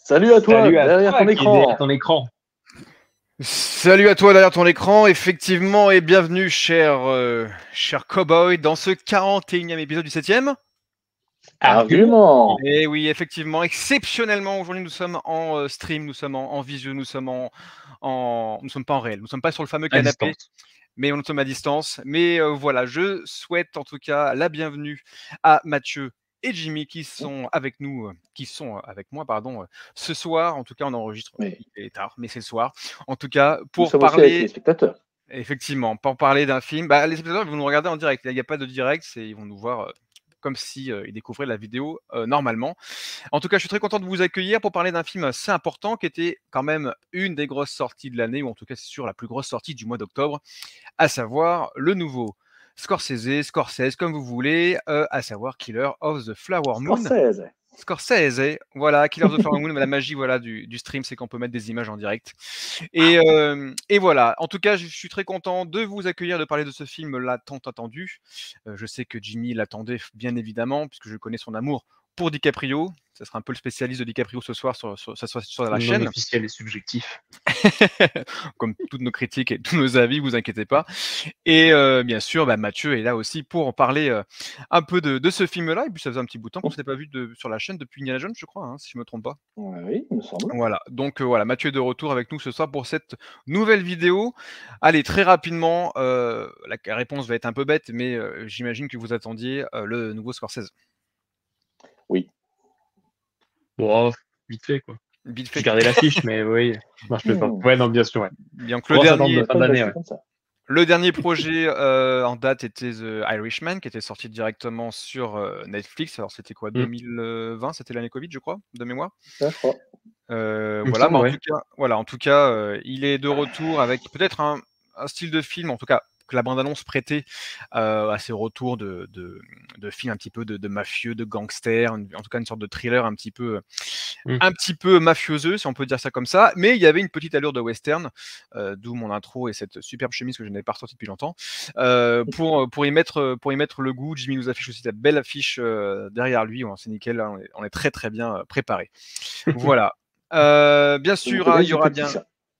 Salut à toi, Salut à derrière toi ton qui est derrière écran. ton écran. Salut à toi derrière ton écran, effectivement, et bienvenue, cher cowboy, dans ce 41e épisode du 7e. Argument. Et oui, effectivement, exceptionnellement, aujourd'hui, nous sommes en stream, nous sommes en visio, nous sommes nous sommes pas en réel, nous sommes pas sur le fameux À canapé, distance. mais nous sommes à distance. Mais voilà, je souhaite en tout cas la bienvenue à Mathieu et Jimmy qui sont avec nous, qui sont avec moi, pardon, ce soir. En tout cas, on enregistre, Oui. il est tard, mais c'est le soir. En tout cas, Nous pour sommes aussi avec les parler, spectateurs. effectivement, pour parler d'un film, bah, les spectateurs ils vont nous regarder en direct. Il n'y a pas de direct, ils vont nous voir comme si ils découvraient la vidéo normalement. En tout cas, je suis très content de vous accueillir pour parler d'un film assez important qui était quand même une des grosses sorties de l'année, ou en tout cas c'est sûr la plus grosse sortie du mois d'octobre, à savoir le nouveau Scorsese, comme vous voulez, à savoir Killer of the Flower Moon. Scorsese, voilà, Killer of the Flower Moon, la magie voilà, du stream, c'est qu'on peut mettre des images en direct. Et voilà, en tout cas, je suis très content de vous accueillir, de parler de ce film-là tant attendu. Je sais que Jimmy l'attendait bien évidemment, puisque je connais son amour pour DiCaprio. Ça sera un peu le spécialiste de DiCaprio ce soir sur la chaîne. Non officiel et subjectif. Comme toutes nos critiques et tous nos avis, vous inquiétez pas. Et bien sûr, bah, Mathieu est là aussi pour en parler un peu de ce film-là. Et puis ça faisait un petit bout de temps qu'on ne s'était pas vu sur la chaîne depuis Indiana Jones, je crois, hein, si je me trompe pas. Oui, il me semble. Voilà, donc voilà, Mathieu est de retour avec nous ce soir pour cette nouvelle vidéo. Allez, très rapidement, la réponse va être un peu bête, mais j'imagine que vous attendiez le nouveau Scorsese. Oui. Bon, vite fait quoi. Vite fait. Je gardais l'affiche, mais oui. Non, je peux pas. Ouais, non, bien sûr, ouais. Bien que On va s'attendre de fin d'année, ouais. Le dernier projet en date était The Irishman, qui était sorti directement sur Netflix. Alors c'était quoi, 2020, c'était l'année Covid, je crois, de mémoire. Ça, je crois. Voilà, mais en tout cas, il est de retour avec peut-être un style de film, en tout cas que la bande-annonce prêtait à ses retours de films un petit peu de mafieux, de gangsters, en tout cas une sorte de thriller un petit peu mafioseux, si on peut dire ça comme ça, mais il y avait une petite allure de western, d'où mon intro et cette superbe chemise que je n'avais pas ressortie depuis longtemps, pour y mettre le goût. Jimmy nous affiche aussi cette belle affiche derrière lui, c'est nickel, là, on est très très bien préparé. Voilà. Bien sûr, il y aura bien...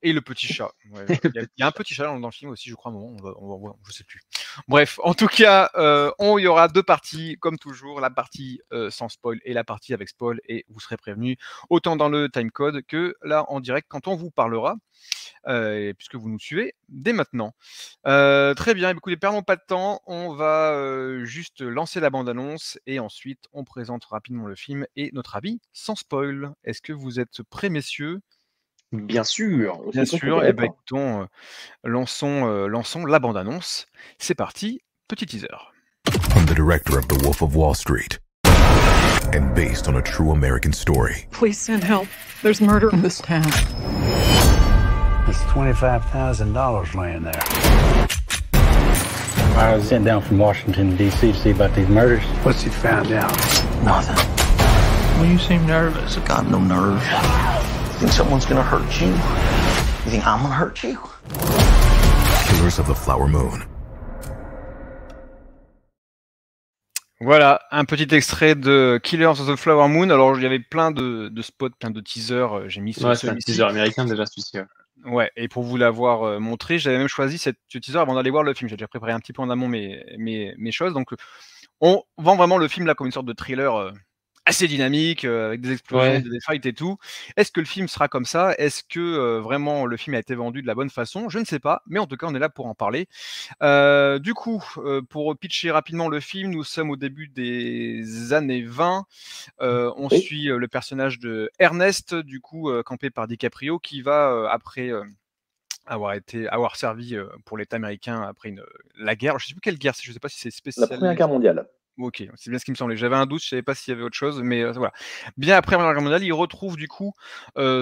Et le petit chat. Ouais, il y a un petit chat dans le film aussi, je crois, à un moment, on va voir, je sais plus. Bref, en tout cas, il y aura deux parties, comme toujours, la partie sans spoil et la partie avec spoil, et vous serez prévenus, autant dans le timecode que là, en direct, quand on vous parlera, puisque vous nous suivez dès maintenant. Très bien, écoutez, perdons pas de temps, on va juste lancer la bande-annonce, et ensuite, on présente rapidement le film et notre avis sans spoil. Est-ce que vous êtes prêts, messieurs ? Bien sûr. Bien sûr, et bien écoutons, lançons la bande-annonce. C'est parti, petit teaser. I'm the director of The Wolf of Wall Street, and based on a true American story. Please send help. There's murder in this town. There's $25,000 laying there. I was sent down from Washington, D.C. to see about these murders. What's he found out? Nothing. Well, you seem nervous. I got no nerve. You think someone's gonna hurt you? You think I'm gonna hurt you? Killers of the Flower Moon. Voilà, un petit extrait de Killers of the Flower Moon. Alors, il y avait plein de spots, plein de teasers. J'ai mis c'est un teaser américain déjà, celui-ci. Ouais, et pour vous l'avoir montré, j'avais même choisi ce teaser avant d'aller voir le film. J'ai déjà préparé un petit peu en amont mes choses. Donc, on vend vraiment le film là comme une sorte de thriller assez dynamique, avec des explosions, des fights et tout. Est-ce que le film sera comme ça? Est-ce que vraiment le film a été vendu de la bonne façon? Je ne sais pas, mais en tout cas, on est là pour en parler. Du coup, pour pitcher rapidement le film, nous sommes au début des années 20. On suit le personnage de Ernest, du coup, campé par DiCaprio, qui va, après avoir servi pour l'État américain après la guerre. Je ne sais plus quelle guerre, je ne sais pas si c'est spécial. La Première Guerre mondiale. Ok, c'est bien ce qui me semblait. J'avais un doute, je ne savais pas s'il y avait autre chose, mais voilà. Bien après la Première Guerre mondiale, il retrouve du coup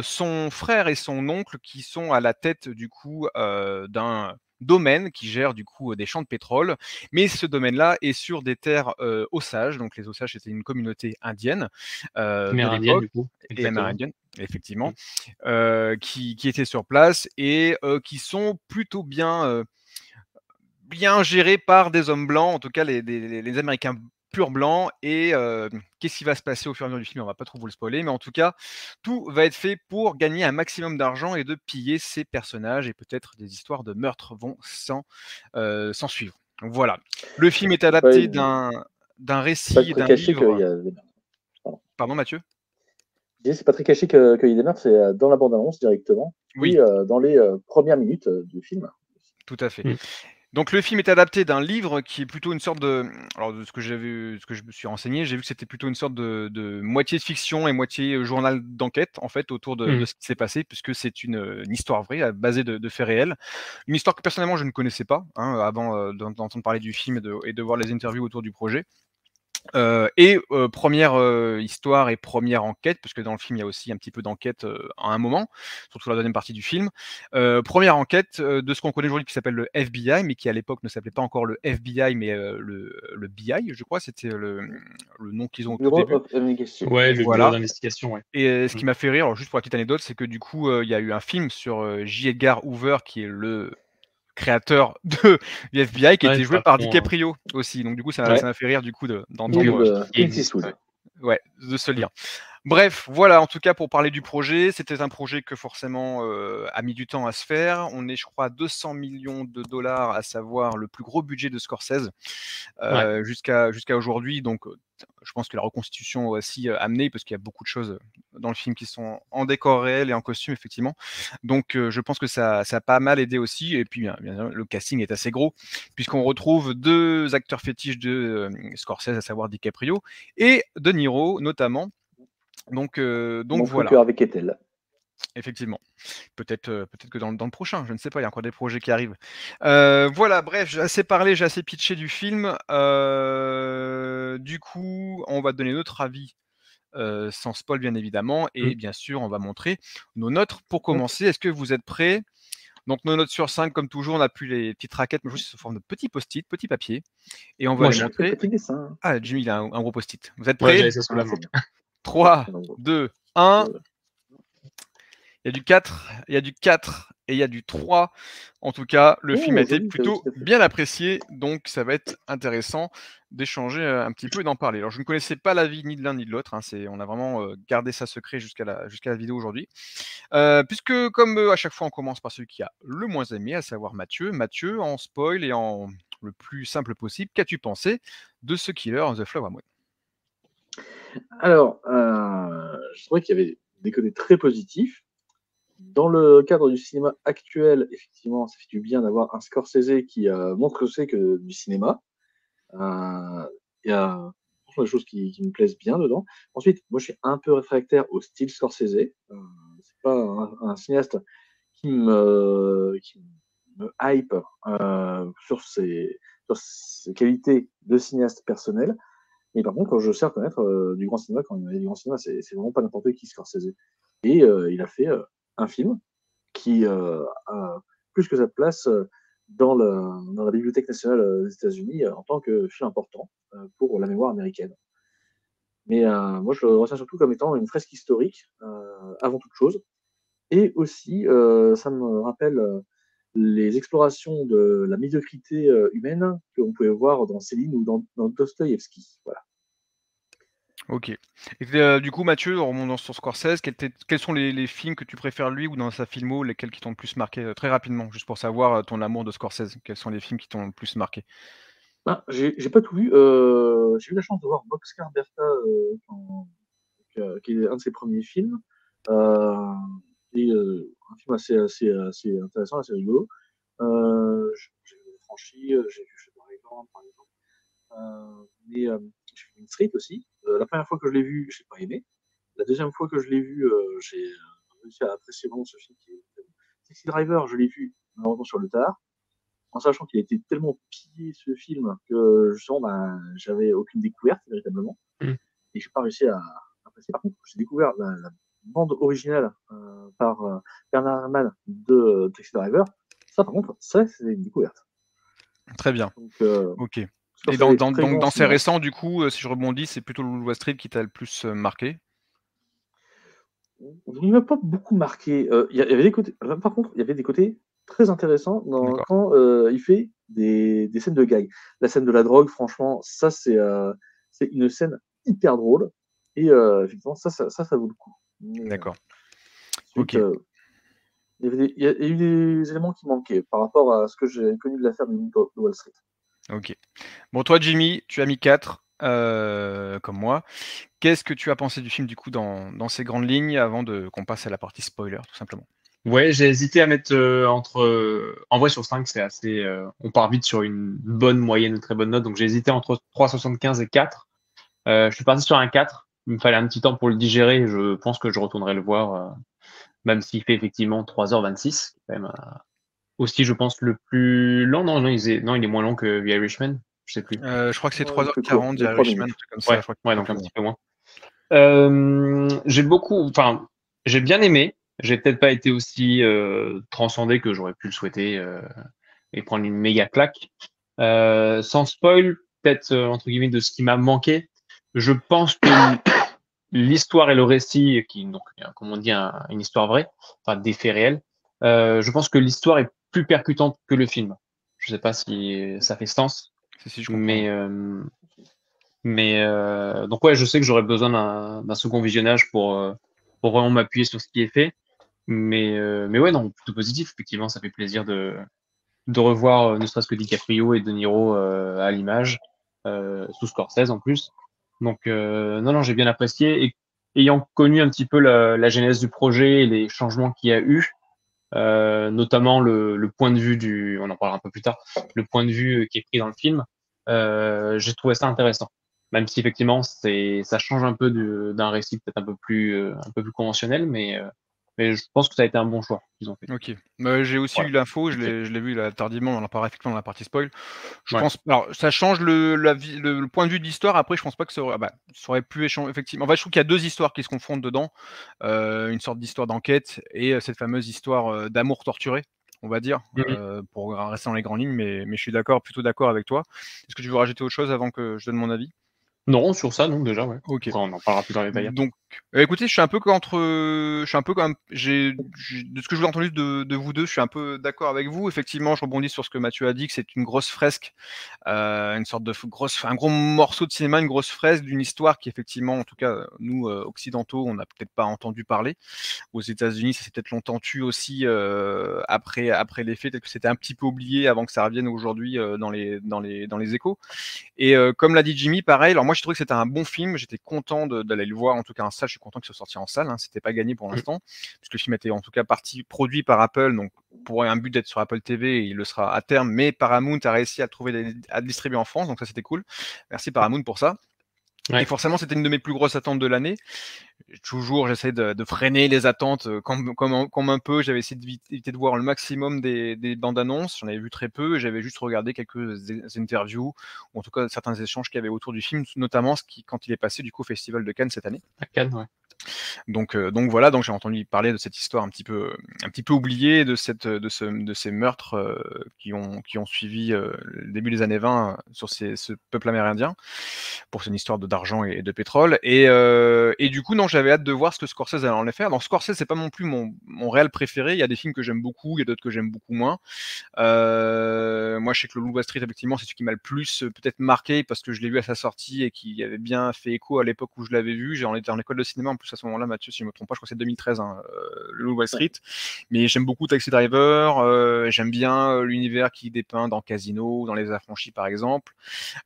son frère et son oncle qui sont à la tête du coup d'un domaine qui gère du coup des champs de pétrole, mais ce domaine-là est sur des terres Osages. Donc les Osages, c'était une communauté indienne de l'époque, et amérindienne, effectivement, qui était sur place et qui sont plutôt bien gérés par des hommes blancs, en tout cas les Américains pur blanc. Et qu'est-ce qui va se passer au fur et à mesure du film? On va pas trop vous le spoiler, mais en tout cas, tout va être fait pour gagner un maximum d'argent et de piller ces personnages, et peut-être des histoires de meurtre vont s'en suivre. Donc voilà. Le film est adapté d'un Pas récit, très d'un caché qu'il livre. y a des meurtres. Pardon, Mathieu? Je disais, c'est pas très caché qu'il y ait des meurtres, c'est dans la bande-annonce directement. Oui. Et dans les premières minutes du film. Tout à fait. Mm. Donc le film est adapté d'un livre qui est plutôt une sorte de... Alors de ce que j'ai vu, ce que je me suis renseigné, j'ai vu que c'était plutôt une sorte de moitié de fiction et moitié journal d'enquête, en fait, autour de ce qui s'est passé, puisque c'est une histoire vraie, basée de faits réels. Une histoire que personnellement je ne connaissais pas, hein, avant d'entendre parler du film et de voir les interviews autour du projet. Première histoire et première enquête, parce que dans le film il y a aussi un petit peu d'enquête à un moment, surtout la deuxième partie du film. Première enquête de ce qu'on connaît aujourd'hui qui s'appelle le FBI, mais qui à l'époque ne s'appelait pas encore le FBI, mais le BI, je crois, c'était le nom qu'ils ont au tout début. Ouais, le Voilà. bureau d'investigation, ouais. Et ce qui m'a fait rire, alors juste pour la petite anecdote, c'est que du coup il y a eu un film sur J. Edgar Hoover, qui est le créateur du FBI, qui Ouais, était le joué par patron, DiCaprio aussi. Donc du coup, ça Ouais. m'a fait rire du coup Film d'entendre de qui Clint existe, Eastwood. ouais, de ce lien. Bref, voilà, en tout cas pour parler du projet, c'était un projet que forcément a mis du temps à se faire. On est, je crois, à 200 millions de dollars, à savoir le plus gros budget de Scorsese jusqu'à aujourd'hui. Donc je pense que la reconstitution aussi amenée, parce qu'il y a beaucoup de choses dans le film qui sont en décor réel et en costume, effectivement. Donc je pense que ça a pas mal aidé aussi. Et puis bien sûr, le casting est assez gros, puisqu'on retrouve deux acteurs fétiches de Scorsese, à savoir DiCaprio et De Niro notamment. Donc Mon voilà. cœur avec Ethel. Effectivement. Peut-être que dans le prochain, je ne sais pas, il y a encore des projets qui arrivent. Voilà, bref, j'ai assez parlé, j'ai assez pitché du film. Du coup, on va donner notre avis sans spoil, bien évidemment. Et bien sûr, on va montrer nos notes. Pour commencer, est-ce que vous êtes prêts? Donc nos notes sur 5, comme toujours, on n'a plus les petites raquettes, mais juste sous forme de petits post-it, petits papiers. Et on va les montrer. Petit dessin. Ah, Jimmy, il a un gros post-it. Vous êtes Ouais, prêts? j'avais ça sous la main. 3, 2, 1. Il y a du 4, il y a du 4 et il y a du 3. En tout cas, le film a été plutôt bien apprécié, donc ça va être intéressant d'échanger un petit peu et d'en parler. Alors, je ne connaissais pas l'avis ni de l'un ni de l'autre, hein, on a vraiment gardé ça secret jusqu'à la vidéo aujourd'hui. Puisque, comme à chaque fois, on commence par celui qui a le moins aimé, à savoir Mathieu. Mathieu, en spoil et en le plus simple possible, qu'as-tu pensé de ce Killer The Flower Moon? Alors, je trouvais qu'il y avait des côtés très positifs. Dans le cadre du cinéma actuel, effectivement, ça fait du bien d'avoir un Scorsese qui montre ce que c'est que du cinéma. Il y a des choses qui me plaisent bien dedans. Ensuite, moi, je suis un peu réfractaire au style Scorsese. C'est pas un cinéaste qui me hype sur ses qualités de cinéaste personnel. Mais par contre, quand je sais reconnaître du grand cinéma, quand il y a du grand cinéma, c'est vraiment pas n'importe qui Scorsese. Et il a fait un film qui a plus que sa place dans la Bibliothèque nationale des États-Unis en tant que film important pour la mémoire américaine. Mais moi, je le retiens surtout comme étant une fresque historique avant toute chose. Et aussi, ça me rappelle les explorations de la médiocrité humaine qu'on pouvait voir dans Céline ou dans Dostoïevski. Voilà. Ok. Et du coup, Mathieu, en remontant sur Scorsese, quels sont les films que tu préfères lui ou dans sa filmo, lesquels qui t'ont le plus marqué très rapidement, juste pour savoir ton amour de Scorsese? Quels sont les films qui t'ont le plus marqué? J'ai pas tout vu. J'ai eu la chance de voir Boxcar Bertha, qui est un de ses premiers films. Et un film assez intéressant, assez rigolo. J'ai vu Franchi, j'ai vu Shutter Island, par exemple. Mais j'ai vu Mean Street aussi. La première fois que je l'ai vu, j'ai pas aimé. La deuxième fois que je l'ai vu, j'ai réussi à apprécier vraiment ce film. Taxi Driver, je l'ai vu malheureusement sur le tard, en sachant qu'il a été tellement pillé ce film que justement, j'avais aucune découverte véritablement. Et je n'ai pas réussi à apprécier. Par contre, j'ai découvert la bande originale par Bernard Herrmann de Taxi Driver. Ça, par contre, ça, c'est une découverte. Très bien. Donc, ok. Et dans ces récents, du coup, si je rebondis, c'est plutôt le Wall Street qui t'a le plus marqué? Il ne m'a pas beaucoup marqué. Il y avait des côtés. Par contre, il y avait des côtés très intéressants quand il fait des scènes de gag. La scène de la drogue, franchement, ça, c'est c'est une scène hyper drôle. Et effectivement, ça vaut le coup. D'accord. Ensuite, Ok. il y a eu des éléments qui manquaient par rapport à ce que j'ai connu de l'affaire de Wall Street. Ok. Bon, toi, Jimmy, tu as mis 4, comme moi. Qu'est-ce que tu as pensé du film, du coup, dans ces grandes lignes, avant qu'on passe à la partie spoiler, tout simplement? Ouais, j'ai hésité à mettre en vrai, sur 5, c'est assez. On part vite sur une bonne moyenne, une très bonne note. Donc, j'ai hésité entre 3,75 et 4. Je suis parti sur un 4. Il me fallait un petit temps pour le digérer. Je pense que je retournerai le voir, même s'il fait effectivement 3h26. Quand même, aussi, je pense, le plus lent. Non, il est moins long que The Irishman. Je sais plus. Je crois que c'est Ouais, il est plus court, 3h40, de The 3 Irishman, un minutes. truc comme ça. Je crois que c'est Donc plus un long. petit peu moins. J'ai bien aimé. J'ai peut-être pas été aussi transcendé que j'aurais pu le souhaiter et prendre une méga claque. Sans spoil, peut-être entre guillemets de ce qui m'a manqué. Je pense que l'histoire et le récit, qui donc comme on dit une histoire vraie, enfin des faits réels. Je pense que l'histoire est plus percutante que le film. Je sais pas si ça fait sens, Si, je comprends. mais donc ouais, je sais que j'aurais besoin d'un second visionnage pour vraiment m'appuyer sur ce qui est fait. Mais ouais, non, plutôt positif. Effectivement, ça fait plaisir de revoir ne serait-ce que DiCaprio et De Niro à l'image, sous Scorsese en plus. Donc non, j'ai bien apprécié. Et ayant connu un petit peu la genèse du projet et les changements qu'il y a eu, notamment le point de vue on en parlera un peu plus tard, le point de vue qui est pris dans le film, j'ai trouvé ça intéressant. Même si effectivement ça change un peu d'un récit peut-être un peu plus conventionnel, mais je pense que ça a été un bon choix qu'ils ont fait. Ok. J'ai aussi Voilà. eu l'info, je Ok. l'ai vu là, tardivement, on en parlera effectivement dans la partie spoil. Je Ouais. pense, alors ça change le point de vue de l'histoire. Après, je pense pas que ça aurait pu échanger effectivement. En fait, je trouve qu'il y a deux histoires qui se confondent dedans, une sorte d'histoire d'enquête et cette fameuse histoire d'amour torturé, on va dire, pour rester dans les grandes lignes. Mais je suis plutôt d'accord avec toi. Est-ce que tu veux rajouter autre chose avant que je donne mon avis? Non, sur ça, non, déjà, ouais. Ok. Après, on en parlera plus dans les détails. Donc, écoutez, je suis un peu quand même, de ce que je vous ai entendu de vous deux, je suis un peu d'accord avec vous. Effectivement, je rebondis sur ce que Mathieu a dit, que c'est une grosse fresque, une sorte de un gros morceau de cinéma, une grosse fresque d'une histoire qui, effectivement, en tout cas, nous, occidentaux, on n'a peut-être pas entendu parler. Aux États-Unis, ça s'est peut-être longtemps tué aussi après les faits, peut-être que c'était un petit peu oublié avant que ça revienne aujourd'hui dans les échos. Et comme l'a dit Jimmy, pareil. Alors moi, j'ai trouvé que c'était un bon film. J'étais content d'aller le voir, en tout cas en salle. Je suis content qu'il soit sorti en salle. Hein. C'était pas gagné pour l'instant, puisque le film était en tout cas produit par Apple, donc pour un but d'être sur Apple TV, il le sera à terme. Mais Paramount a réussi à le distribuer en France, donc ça c'était cool. Merci Paramount pour ça. Ouais. Et forcément, c'était une de mes plus grosses attentes de l'année. Toujours, j'essaie de freiner les attentes comme un peu. J'avais essayé d'éviter de voir le maximum des bandes annonces. J'en avais vu très peu. J'avais juste regardé quelques interviews, ou en tout cas certains échanges qu'il y avait autour du film, notamment quand il est passé du coup au Festival de Cannes cette année. À Cannes, ouais. Donc voilà, donc j'ai entendu parler de cette histoire un petit peu oubliée, de ces meurtres qui ont suivi le début des années 20 sur ce peuple amérindien, pour une histoire d'argent et de pétrole. Et du coup, non, j'avais hâte de voir ce que Scorsese allait en faire. Donc Scorsese, c'est pas non plus mon réel préféré. Il y a des films que j'aime beaucoup, il y a d'autres que j'aime beaucoup moins. Moi, je sais que le Loup Wall Street, effectivement, c'est ce qui m'a le plus peut-être marqué parce que je l'ai vu à sa sortie et qui avait bien fait écho à l'époque où je l'avais vu. J'en étais en école de cinéma en plus à ce moment-là, Mathieu, si je ne me trompe pas, je crois que c'est 2013, le Loup Wall Street. Mais j'aime beaucoup Taxi Driver, j'aime bien l'univers qui dépeint dans Casino, dans Les Affranchis par exemple.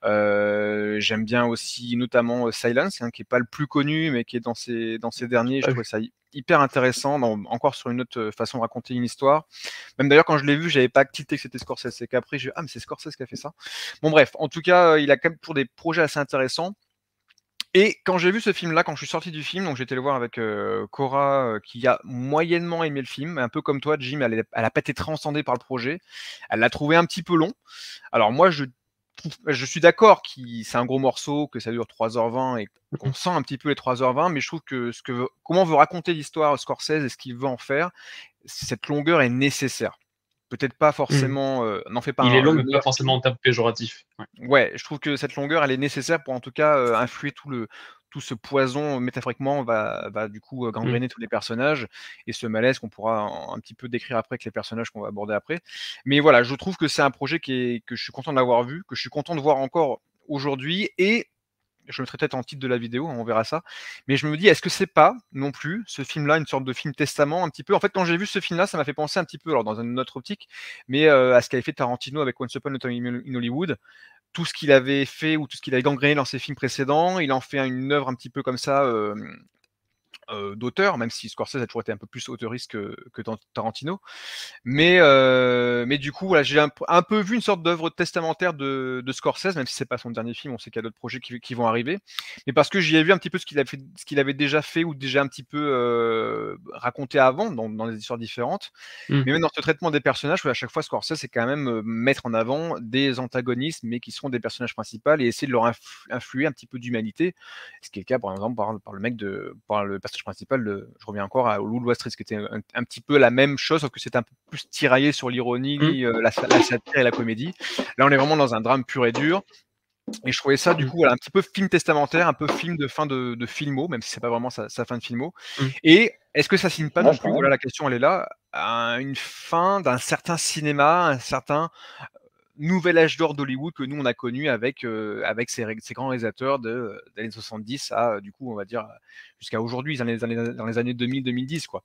J'aime bien aussi notamment Silence, qui est pas le plus connu, mais qui est dans ces derniers. Je trouvais ça hyper intéressant, encore sur une autre façon de raconter une histoire. Même d'ailleurs, quand je l'ai vu, j'avais pas tilté que c'était Scorsese. C'est qu'après, mais c'est Scorsese qui a fait ça. Bon, bref, en tout cas, il a quand même toujours des projets assez intéressants. Et quand j'ai vu ce film-là, quand je suis sorti du film, donc j'étais le voir avec Cora, qui a moyennement aimé le film, un peu comme toi, Jim, elle a pas été transcendée par le projet. Elle l'a trouvé un petit peu long. Alors moi, je suis d'accord que c'est un gros morceau, que ça dure 3h20 et qu'on sent un petit peu les 3h20, mais je trouve que comment veut raconter l'histoire Scorsese et ce qu'il veut en faire, cette longueur est nécessaire. Peut-être pas forcément, n'en fait pas Il est long, le mais pas meilleur forcément en termes péjoratifs. Ouais, je trouve que cette longueur, elle est nécessaire pour en tout cas influer tout ce poison métaphoriquement va du coup gangréner tous les personnages et ce malaise qu'on pourra un petit peu décrire après avec les personnages qu'on va aborder après. Mais voilà, je trouve que c'est un projet que je suis content de l'avoir vu, que je suis content de voir encore aujourd'hui et Je mettrai peut-être en titre de la vidéo, on verra ça. Mais je me dis, est-ce que c'est pas non plus ce film-là, une sorte de film testament un petit peu? En fait, quand j'ai vu ce film-là, ça m'a fait penser un petit peu, alors dans une autre optique, mais à ce qu'avait fait Tarantino avec Once Upon a Time in Hollywood. Tout ce qu'il avait fait ou tout ce qu'il avait gangréné dans ses films précédents, il en fait une œuvre un petit peu comme ça, d'auteur, même si Scorsese a toujours été un peu plus auteuriste que Tarantino. Mais du coup, voilà, j'ai un peu vu une sorte d'œuvre testamentaire de Scorsese, même si c'est pas son dernier film, on sait qu'il y a d'autres projets qui vont arriver. Mais parce que j'y ai vu un petit peu ce qu'il avait déjà fait ou déjà un petit peu raconté avant dans des histoires différentes. Mais même dans ce traitement des personnages, à chaque fois, Scorsese, c'est quand même mettre en avant des antagonistes, mais qui sont des personnages principaux et essayer de leur influer un petit peu d'humanité. Ce qui est le cas, par exemple, par le personnage principal je reviens encore à Loup de Wall Street, qui était un petit peu la même chose, sauf que c'était un peu plus tiraillé sur l'ironie, la satire et la comédie. Là, on est vraiment dans un drame pur et dur. Et je trouvais ça, du coup, voilà, un petit peu film testamentaire, un peu film de fin de filmo, même si c'est pas vraiment sa fin de filmo. Et est-ce que ça signe pas non plus, voilà, la question elle est là, à une fin d'un certain cinéma, un certain nouvel âge d'or d'Hollywood que nous on a connu avec ces grands réalisateurs des années 70 à du coup on va dire jusqu'à aujourd'hui dans les années 2000-2010 quoi.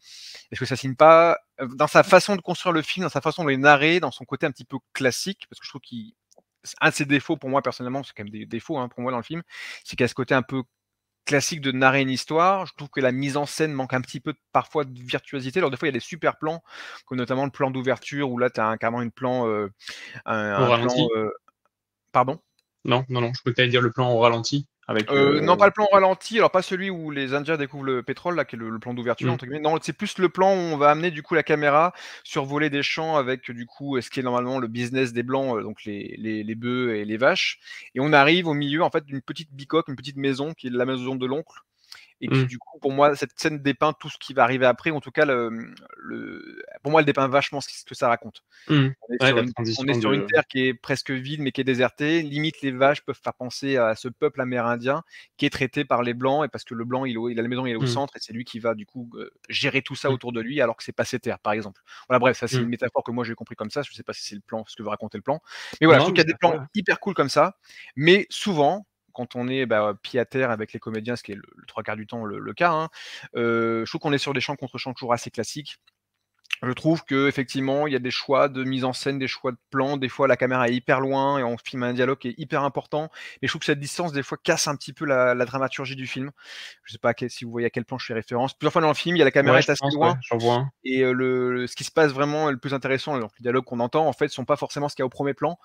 Est-ce que ça signe pas dans sa façon de construire le film, dans sa façon de les narrer, dans son côté un petit peu classique, parce que je trouve un de ses défauts pour moi personnellement, c'est quand même des défauts pour moi dans le film, c'est qu'il y a ce côté un peu classique de narrer une histoire. Je trouve que la mise en scène manque un petit peu parfois de virtuosité. Alors des fois il y a des super plans, comme notamment le plan d'ouverture où là tu as carrément une plan un plan pardon? Non, je peux peut-être dire le plan au ralenti avec. Non, pas le plan au ralenti, alors pas celui où les Indiens découvrent le pétrole, là, qui est le plan d'ouverture, entre guillemets. Non, c'est plus le plan où on va amener du coup la caméra survoler des champs avec du coup ce qui est normalement le business des blancs, donc les bœufs et les vaches. Et on arrive au milieu en fait d'une petite bicoque, une petite maison qui est la maison de l'oncle. Et qui du coup, pour moi, cette scène dépeint tout ce qui va arriver après. En tout cas, pour moi, elle dépeint vachement ce que ça raconte. On est sur une terre qui est presque vide, mais qui est désertée. Limite, les vaches peuvent faire penser à ce peuple amérindien qui est traité par les blancs, et parce que le blanc, il a la maison, il est au centre, et c'est lui qui va du coup gérer tout ça autour de lui, alors que c'est pas ses terres, par exemple. Voilà, bref, ça c'est une métaphore que moi j'ai compris comme ça. Je sais pas si c'est le plan, ce que veut raconter le plan, mais voilà, je trouve qu'il y a des plans hyper cool comme ça, mais souvent, quand on est pied à terre avec les comédiens, ce qui est le 3/4 du temps le cas, je trouve qu'on est sur des champs contre champs toujours assez classiques. Je trouve qu'effectivement, il y a des choix de mise en scène, des choix de plans. Des fois, la caméra est hyper loin et on filme un dialogue qui est hyper important. Mais je trouve que cette distance, des fois, casse un petit peu la dramaturgie du film. Je sais pas si vous voyez à quel plan je fais référence. Plusieurs fois dans le film, il y a la caméra est assez loin. J'en vois un. Et ce qui se passe vraiment le plus intéressant, donc les dialogues qu'on entend, en fait, sont pas forcément ce qu'il y a au premier plan.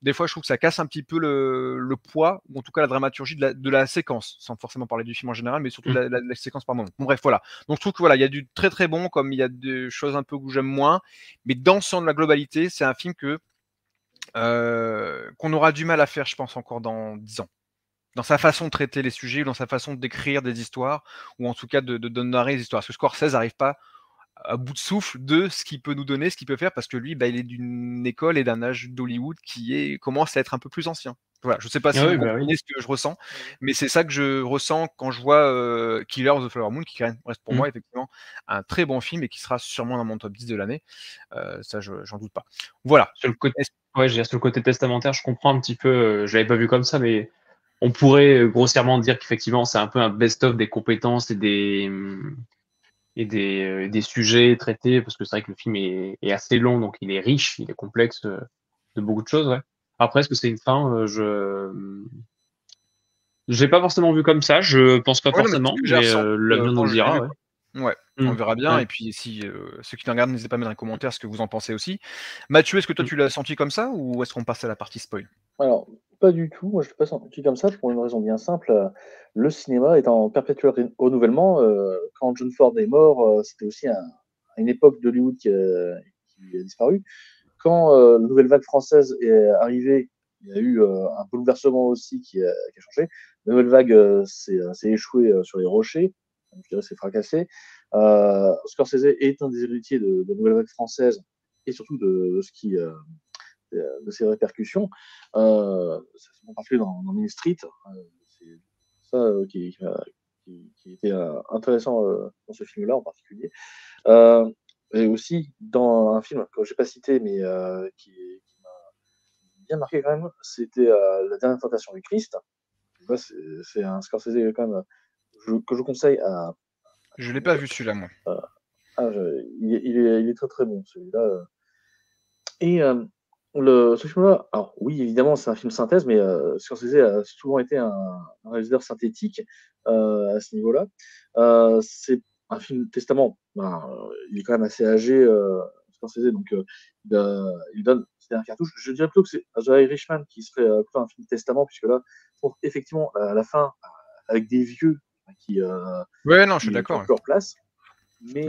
Des fois, je trouve que ça casse un petit peu le poids, ou en tout cas la dramaturgie de la séquence, sans forcément parler du film en général, mais surtout de la séquence par moment. Bon, bref, voilà. Donc je trouve que voilà, il y a du très très bon, comme il y a des choses un peu que j'aime moins, mais dans la globalité, c'est un film qu'on aura du mal à faire, je pense, encore dans 10 ans. Dans sa façon de traiter les sujets, ou dans sa façon d'écrire des histoires, ou en tout cas de narrer des histoires. Parce que Scorsese n'arrive pas à bout de souffle de ce qu'il peut nous donner, ce qu'il peut faire, parce que lui, il est d'une école et d'un âge d'Hollywood qui commence à être un peu plus ancien. Voilà, je ne sais pas si vous comprenez ce que je ressens, mais c'est ça que je ressens quand je vois Killers of the Flower Moon, qui reste pour moi effectivement un très bon film et qui sera sûrement dans mon top 10 de l'année. Ça, j'en doute pas. Voilà. Sur le côté testamentaire, je comprends un petit peu, je l'avais pas vu comme ça, mais on pourrait grossièrement dire qu'effectivement, c'est un peu un best-of des compétences et des sujets traités, parce que c'est vrai que le film est assez long, donc il est riche, il est complexe de beaucoup de choses. Ouais. Après, est-ce que c'est une fin je l'ai pas forcément vu comme ça, je pense pas forcément, mais l'avenir nous le dira. Ouais, on verra bien. Et puis, si ceux qui nous regardent, n'hésitez pas à mettre un commentaire ce que vous en pensez aussi. Mathieu, est-ce que toi tu l'as senti comme ça, ou est-ce qu'on passe à la partie spoil? Alors, pas du tout. Moi, je ne l'ai pas senti comme ça pour une raison bien simple. Le cinéma est en perpétuel renouvellement. Quand John Ford est mort, c'était aussi une époque d'Hollywood qui a disparu. Quand la nouvelle vague française est arrivée, il y a eu un bouleversement aussi qui a changé. La nouvelle vague s'est échouée sur les rochers. Je dirais s'est fracassée. Scorsese est un des héritiers de la nouvelle vague française et surtout de ses répercussions. Ça s'est parlé dans Main Street. C'est ça qui était intéressant dans ce film-là en particulier. Et aussi dans un film que je n'ai pas cité, mais qui m'a bien marqué quand même, c'était La dernière tentation du Christ, Là, c'est un Scorsese quand même que je conseille à. Je l'ai pas vu celui-là, moi. Il est très très bon celui-là. Et ce film-là, alors oui, évidemment, c'est un film synthèse, mais Scorsese a souvent été un réalisateur synthétique à ce niveau-là. C'est un film testament. Il est quand même assez âgé, Scorsese, donc il donne. C'est un cartouche. Je dirais plutôt que c'est The Irishman qui serait plutôt un film testament, puisque là, je trouve effectivement à la fin, avec des vieux qui, Ouais, non, je suis qui d'accord. ont leur place. Mais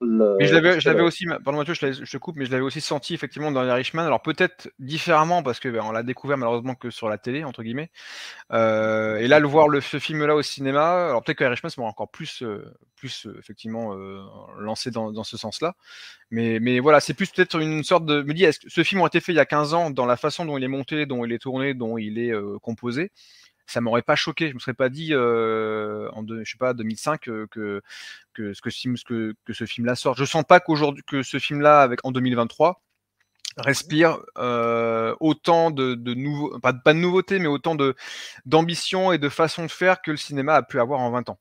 Mais je l'avais aussi, pardon Mathieu, je te coupe, mais je l'avais aussi senti effectivement dans Irishman. Alors peut-être différemment parce que on l'a découvert malheureusement que sur la télé entre guillemets. Et là, le voir ce film-là au cinéma, alors peut-être que Irishman ça m'a encore plus effectivement lancé dans ce sens-là. Mais voilà, c'est plus peut-être une sorte de. Me dis, est-ce que ce film aurait été fait il y a 15 ans dans la façon dont il est monté, dont il est tourné, dont il est composé? Ça m'aurait pas choqué. Je me serais pas dit je sais pas 2005 que ce film-là sort. Je sens pas qu'aujourd'hui que ce film-là en 2023 respire autant de nouveaux, pas de nouveautés, mais autant d'ambition et de façon de faire que le cinéma a pu avoir en 20 ans.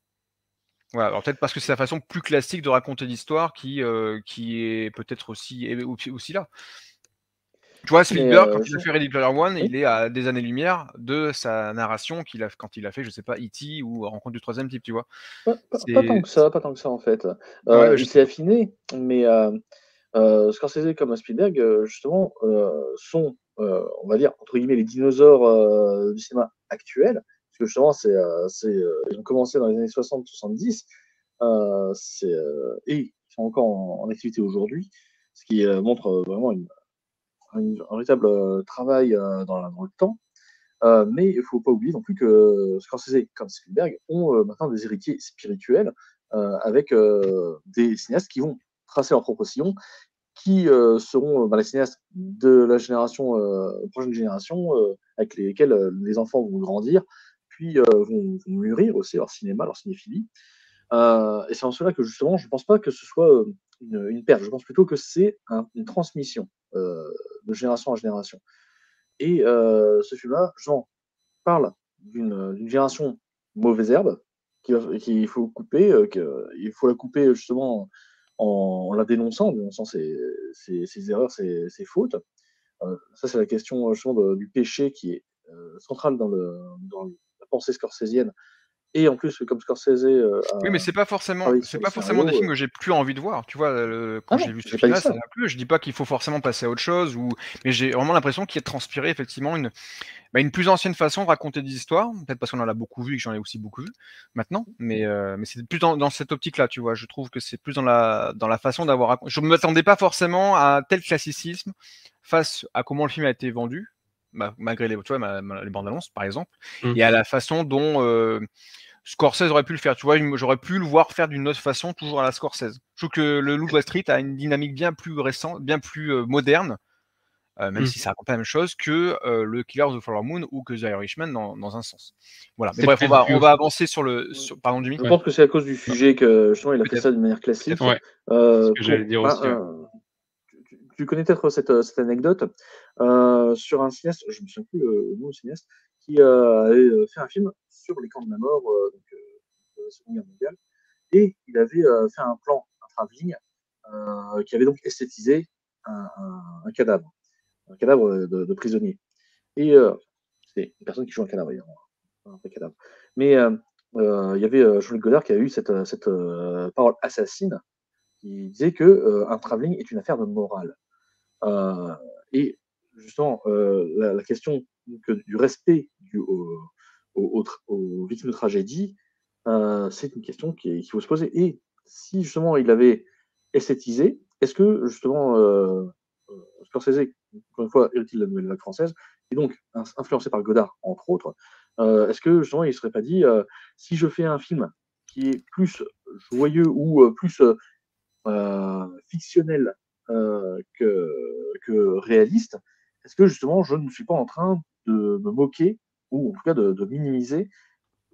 Voilà, alors peut-être parce que c'est la façon plus classique de raconter l'histoire qui est peut-être aussi là. Tu vois, Spielberg, quand il a fait Ready Player One, il est à des années-lumière de sa narration quand il a fait, je sais pas, E.T. ou Rencontre du troisième type, tu vois. Pas tant que ça en fait. Il s'est affiné, mais Scorsese comme Spielberg, justement, sont, on va dire, entre guillemets, les dinosaures du cinéma actuel. Parce que justement, ils ont commencé dans les années 60-70, et ils sont encore en activité aujourd'hui, ce qui montre vraiment un véritable travail dans le temps. Mais il ne faut pas oublier non plus que Scorsese comme Spielberg ont maintenant des héritiers spirituels avec des cinéastes qui vont tracer leur propre sillon, qui seront les cinéastes de la prochaine génération, avec lesquels les enfants vont grandir, puis vont mûrir aussi leur cinéma, leur cinéphilie. Et c'est en cela que justement, je ne pense pas que ce soit une perte. Je pense plutôt que c'est une transmission de génération en génération. Et ce film-là, j'en parle d'une génération mauvaise herbe qu'il faut couper, il faut la couper justement en la dénonçant ses erreurs, ses fautes. Ça, c'est la question justement du péché qui est centrale dans la pensée scorsésienne. Et en plus, comme Scorsese. Oui, mais c'est pas forcément des films que j'ai plus envie de voir. Tu vois, quand j'ai vu ce film-là, ça m'a plu. Je dis pas qu'il faut forcément passer à autre chose, mais j'ai vraiment l'impression qu'il a transpiré effectivement une plus ancienne façon de raconter des histoires. Peut-être parce qu'on en a beaucoup vu et que j'en ai aussi beaucoup vu maintenant. Mais c'est plus dans cette optique-là, tu vois. Je trouve que c'est plus dans la façon d'avoir raconté. Je ne m'attendais pas forcément à un tel classicisme face à comment le film a été vendu, malgré les bandes annonces, par exemple, et à la façon dont. Scorsese aurait pu le faire, tu vois, j'aurais pu le voir faire d'une autre façon, toujours à la Scorsese. Je trouve que le Loup de Wall Street a une dynamique bien plus récente, bien plus moderne, même si ça raconte pas la même chose que le Killer of the Flower Moon ou que The Irishman dans un sens. Voilà. Mais bref, on va avancer pardon, Jimmy. Je pense que c'est à cause du sujet que justement il a fait ça d'une manière classique. Ouais. Ce que j'allais dire aussi. Tu connais peut-être cette anecdote sur un cinéaste, je me souviens plus le nom du cinéaste, qui avait fait un film sur les camps de la mort de la Seconde Guerre mondiale, et il avait fait un plan, un travelling, qui avait donc esthétisé un cadavre de prisonnier. Et c'est une personne qui joue un cadavre, un vrai cadavre. Mais il y avait Jean-Luc Godard qui a eu cette parole assassine qui disait que un travelling est une affaire de morale. Et justement, la question du respect aux victimes de tragédie, c'est une question qu'il faut se poser. Et si justement il avait esthétisé, est-ce que justement Scorsese, encore une fois, héritier de la nouvelle vague française, et donc influencé par Godard, entre autres, est-ce que justement il ne serait pas dit, si je fais un film qui est plus joyeux ou plus fictionnel que réaliste, est-ce que justement je ne suis pas en train de me moquer ou en tout cas de minimiser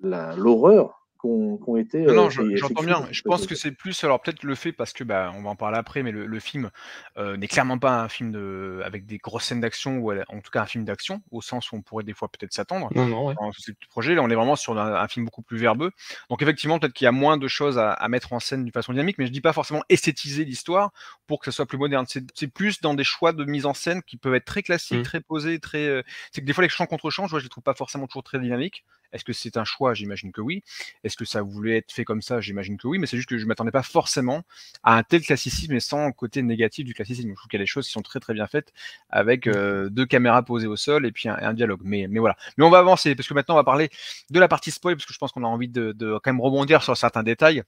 l'horreur ont été. Non, qui j'entends effectués bien. dans cette Je pense période. que c'est plus, alors peut-être le fait parce que on va en parler après, mais le film n'est clairement pas un film avec des grosses scènes d'action ou en tout cas un film d'action au sens où on pourrait des fois peut-être s'attendre Non, ouais. dans ce petit projet. Là, on est vraiment sur un film beaucoup plus verbeux. Donc effectivement, peut-être qu'il y a moins de choses à mettre en scène d'une façon dynamique, mais je dis pas forcément esthétiser l'histoire pour que ça soit plus moderne. C'est plus dans des choix de mise en scène qui peuvent être très classiques, très posés, très. C'est que des fois les champs contre champs, je les trouve pas forcément toujours très dynamiques. Est-ce que c'est un choix? J'imagine que oui. Est-ce que ça voulait être fait comme ça? J'imagine que oui, mais c'est juste que je m'attendais pas forcément à un tel classicisme et sans côté négatif du classicisme. Je trouve qu'il y a des choses qui sont très très bien faites avec 2 caméras posées au sol et puis un dialogue. Mais voilà. Mais on va avancer parce que maintenant on va parler de la partie spoil parce que je pense qu'on a envie de quand même rebondir sur certains détails.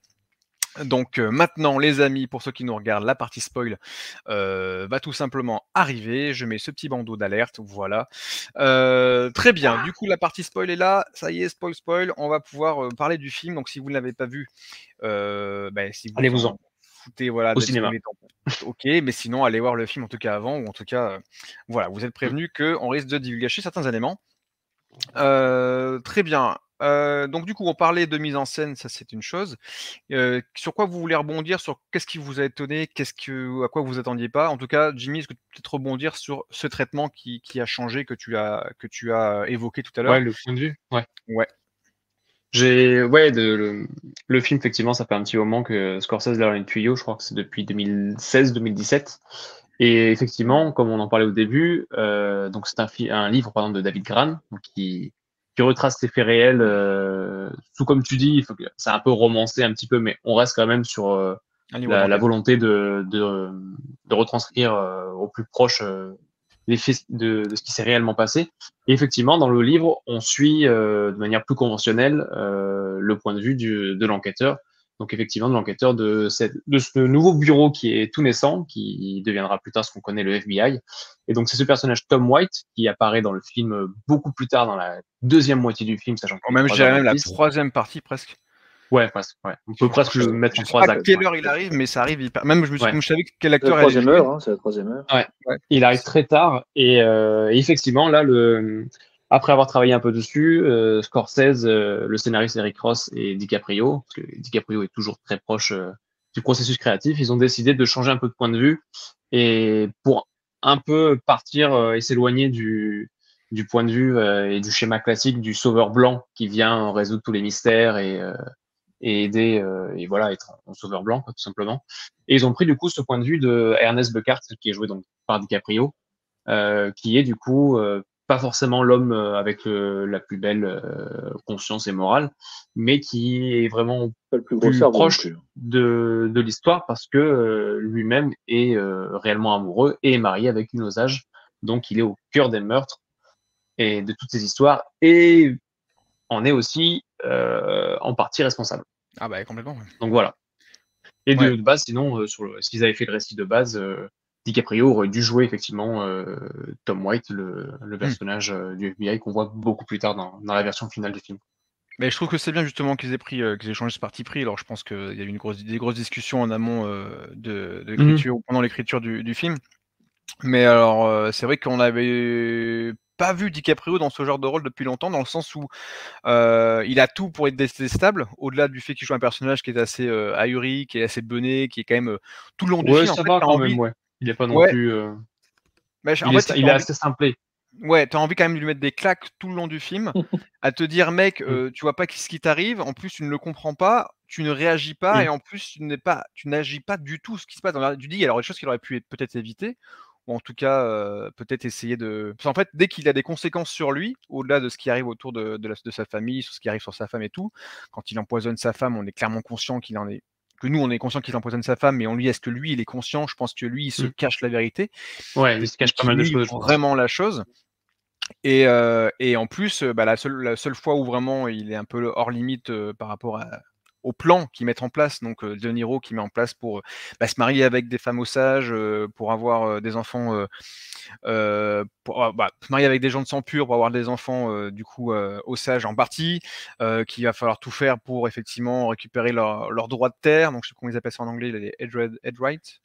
Donc maintenant, les amis, pour ceux qui nous regardent, la partie spoil va tout simplement arriver. Je mets ce petit bandeau d'alerte, voilà. Très bien, du coup la partie spoil est là, ça y est, spoil, on va pouvoir parler du film. Donc si vous ne l'avez pas vu, si vous Allez-vous-en. foutez voilà, Au cinéma. ok, mais sinon allez voir le film en tout cas avant, ou en tout cas, voilà, vous êtes prévenus qu'on risque de divulgacher certains éléments. Très bien. Donc du coup, on parlait de mise en scène, ça c'est une chose. Sur quoi vous voulez rebondir? Sur qu'est-ce qui vous a étonné? À quoi vous attendiez pas? En tout cas, Jimmy, est-ce que tu peux peut-être rebondir sur ce traitement qui a changé, que tu as évoqué tout à l'heure? Ouais, le point de vue. Ouais. Ouais. Le film, effectivement, ça fait un petit moment que Scorsese l'a dans les tuyaux. Je crois que c'est depuis 2016-2017. Et effectivement, comme on en parlait au début, donc c'est un livre pardon, de David Grann donc qui retrace les faits réels. Tout comme tu dis, c'est un peu romancé un petit peu, mais on reste quand même sur la volonté de retranscrire au plus proche les faits de ce qui s'est réellement passé. Et effectivement, dans le livre, on suit de manière plus conventionnelle le point de vue de l'enquêteur. Donc effectivement, de l'enquêteur de ce nouveau bureau qui est tout naissant, qui deviendra plus tard ce qu'on connaît le FBI. Et donc c'est ce personnage Tom White qui apparaît dans le film beaucoup plus tard, dans la deuxième moitié du film, sachant que même je dirais même la troisième partie presque. Ouais, presque. Ouais. On peut presque le mettre en 3 actes. À quelle heure il arrive, mais ça arrive hyper. Même je savais quel acteur allait jouer. C'est la troisième heure. Ouais. Il arrive très tard et effectivement là après avoir travaillé un peu dessus, Scorsese, le scénariste Eric Ross et DiCaprio, parce que DiCaprio est toujours très proche du processus créatif, ils ont décidé de changer un peu de point de vue et pour un peu partir et s'éloigner du point de vue et du schéma classique du sauveur blanc qui vient résoudre tous les mystères et aider et voilà être un sauveur blanc quoi, tout simplement. Et ils ont pris du coup ce point de vue de Ernest Buckhart qui est joué donc par DiCaprio, qui est du coup pas forcément l'homme avec la plus belle conscience et morale, mais qui est vraiment pas le plus proche de l'histoire parce que lui-même est réellement amoureux et est marié avec une Osage, donc il est au cœur des meurtres et de toutes ces histoires et en est aussi en partie responsable. Ah bah complètement. Donc voilà. Et de base, sinon, s'ils avaient fait le récit de base, DiCaprio aurait dû jouer effectivement Tom White, le personnage du FBI qu'on voit beaucoup plus tard dans la version finale du film. Mais je trouve que c'est bien justement qu'ils aient changé ce parti pris. Alors je pense qu'il y a eu des grosses discussions en amont de l'écriture, pendant l'écriture du film. Mais alors c'est vrai qu'on avait pas vu DiCaprio dans ce genre de rôle depuis longtemps, dans le sens où il a tout pour être détestable, au-delà du fait qu'il joue un personnage qui est assez ahuri, qui est assez bené, qui est quand même tout le long du film. Ça va quand même, ouais. Il est pas non plus. Il est assez simplé. Ouais, t'as envie quand même de lui mettre des claques tout le long du film, à te dire, mec, tu vois pas ce qui t'arrive, en plus tu ne le comprends pas, tu ne réagis pas, et en plus tu n'agis pas du tout ce qui se passe. Tu dis, il y a des choses qu'il aurait pu peut-être éviter, ou en tout cas peut-être essayer de. Parce qu'en fait, dès qu'il a des conséquences sur lui, au-delà de ce qui arrive autour de sa famille, sur ce qui arrive sur sa femme et tout, quand il empoisonne sa femme, on est clairement conscient qu'il en est. Que nous, on est conscient qu'il empoisonne sa femme, mais est-ce que lui, il est conscient? Je pense que lui, il se cache la vérité. Ouais, il se cache pas mal de choses. Vraiment la chose. Et en plus, la seule fois où vraiment il est un peu hors limite par rapport au plan qu'ils mettent en place, donc De Niro qui met en place pour se marier avec des femmes Osages, pour avoir des enfants, se marier avec des gens de sang pur pour avoir des enfants du coup Osages en partie, qu'il va falloir tout faire pour effectivement récupérer leur droit de terre, donc je sais pas comment ils appellent ça en anglais, les head rights.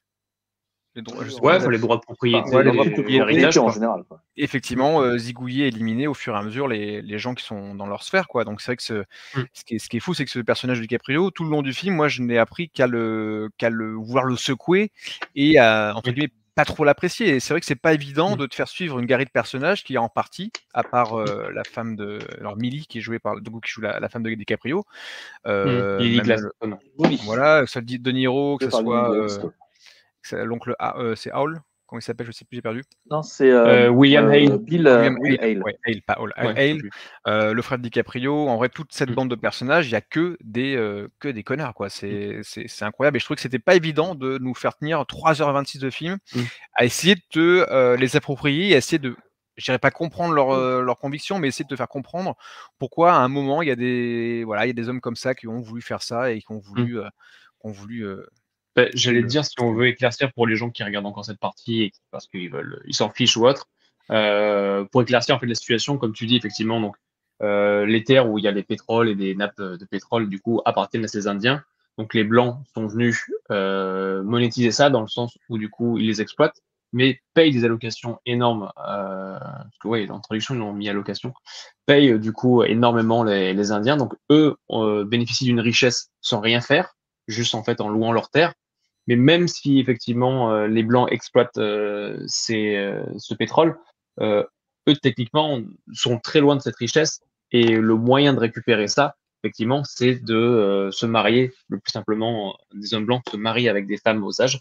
Les droits, je sais Ouais, plus. les droits de propriété, Ouais, les droits droits de de et l'héritage, propriété en quoi. général, quoi. Effectivement, zigouiller, éliminer au fur et à mesure les gens qui sont dans leur sphère, quoi. Donc c'est vrai que Mm. ce qui est fou, c'est que ce personnage de DiCaprio, tout le long du film, moi, je n'ai appris qu'à vouloir le secouer et à, entre Oui. guillemets, pas trop l'apprécier. Et c'est vrai que c'est pas évident Mm. de te faire suivre une galerie de personnages qui est en partie, à part la femme de, alors Millie qui est jouée par, du coup, qui joue la femme de DiCaprio, Lily même Gladstone. Oui. voilà, soit De Niro, que Joué ce par Lily soit Gladstone. l'oncle, c'est Howell, comment il s'appelle, je sais plus, j'ai perdu. Non, c'est William Hale. Bill William Hale. ouais, Hale, pas Hall, Ouais, je sais Hale, plus. le frère de DiCaprio. En vrai, toute cette Mm. bande de personnages, il y a que des connards, quoi. C'est incroyable et je trouve que c'était pas évident de nous faire tenir 3h26 de film Mm. à essayer de te les approprier et essayer de, je dirais pas comprendre leurs convictions, mais essayer de te faire comprendre pourquoi à un moment il y a des hommes comme ça qui ont voulu faire ça et qui ont voulu J'allais te dire, si on veut éclaircir pour les gens qui regardent encore cette partie et parce ils s'en fichent ou autre, pour éclaircir en fait la situation, comme tu dis effectivement, donc les terres où il y a les pétroles et des nappes de pétrole du coup appartiennent à ces Indiens. Donc les blancs sont venus monétiser ça dans le sens où du coup ils les exploitent, mais payent des allocations énormes. Parce que ouais, en traduction ils l'ont mis allocation, payent du coup énormément les Indiens. Donc eux bénéficient d'une richesse sans rien faire, juste en fait en louant leurs terres. Mais même si effectivement les blancs exploitent ce pétrole, eux techniquement sont très loin de cette richesse et le moyen de récupérer ça, effectivement, c'est de se marier le plus simplement. Des hommes blancs se marient avec des femmes aux âges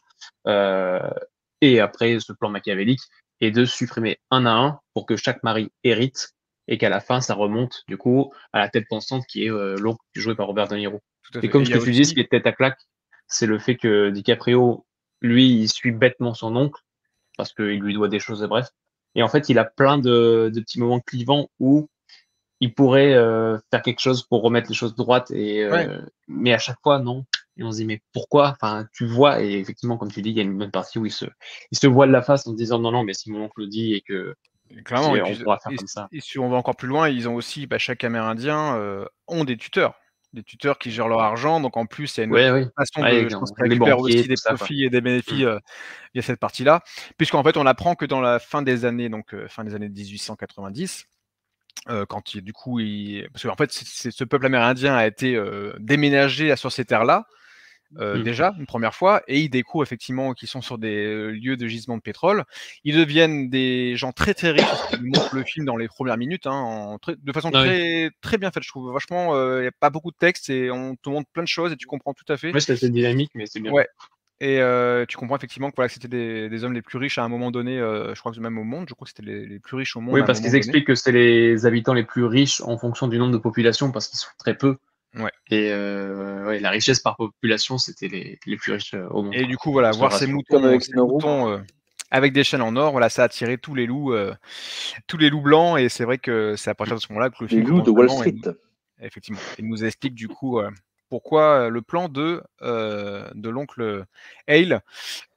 et après ce plan machiavélique est de supprimer un à un pour que chaque mari hérite et qu'à la fin ça remonte du coup à la tête pensante qui est l'oncle joué par Robert De Niro. Tout à Et fait. comme Et ce il y que a tu dis, ce aussi qui est tête à claque, c'est le fait que DiCaprio, lui, il suit bêtement son oncle parce qu'il lui doit des choses, et bref. Et en fait, il a plein de petits moments clivants où il pourrait faire quelque chose pour remettre les choses droites, ouais. mais à chaque fois, non. Et on se dit, mais pourquoi? Enfin, tu vois, et effectivement, comme tu dis, il y a une bonne partie où il se voile la face en se disant, non, non, mais si mon oncle le dit et que Clairement, et on puis pourra faire comme ça. et si on va encore plus loin, ils ont aussi, chaque Amérindien ont des tuteurs qui gèrent leur argent. Donc en plus, il y a une autre Ouais, oui. façon Ouais, de, je pense, qu'ils les récupèrent banquiers, aussi tout des ça, quoi. profits et des bénéfices via cette partie-là. Puisqu'en fait, on apprend que dans la fin des années, donc fin des années 1890, quand du coup, parce qu'en fait, ce peuple amérindien a été déménagé sur ces terres-là. Déjà une première fois, et ils découvrent effectivement qu'ils sont sur des lieux de gisement de pétrole. Ils deviennent des gens très très riches, ce qui nous montre le film dans les premières minutes, de façon très très bien faite, je trouve. Vachement, il n'y a pas beaucoup de texte et on te montre plein de choses et tu comprends tout à fait. Ouais, c'est assez dynamique, mais c'est bien. Ouais. Et tu comprends effectivement que, voilà, que c'était des hommes les plus riches à un moment donné, je crois que même au monde, je crois que c'était les plus riches au monde. Oui, à un parce moment qu'ils donné. expliquent que c'est les habitants les plus riches en fonction du nombre de population, parce qu'ils sont très peu. Ouais. Et ouais, la richesse par population, c'était les plus riches au monde. Et du coup, voilà, voir ces moutons avec des chaînes en or, voilà, ça a attiré tous les loups blancs, et c'est vrai que c'est à partir de ce moment-là que le film Les loups commence de Wall vraiment, Street. effectivement. Il nous explique du coup pourquoi le plan de l'oncle Hale.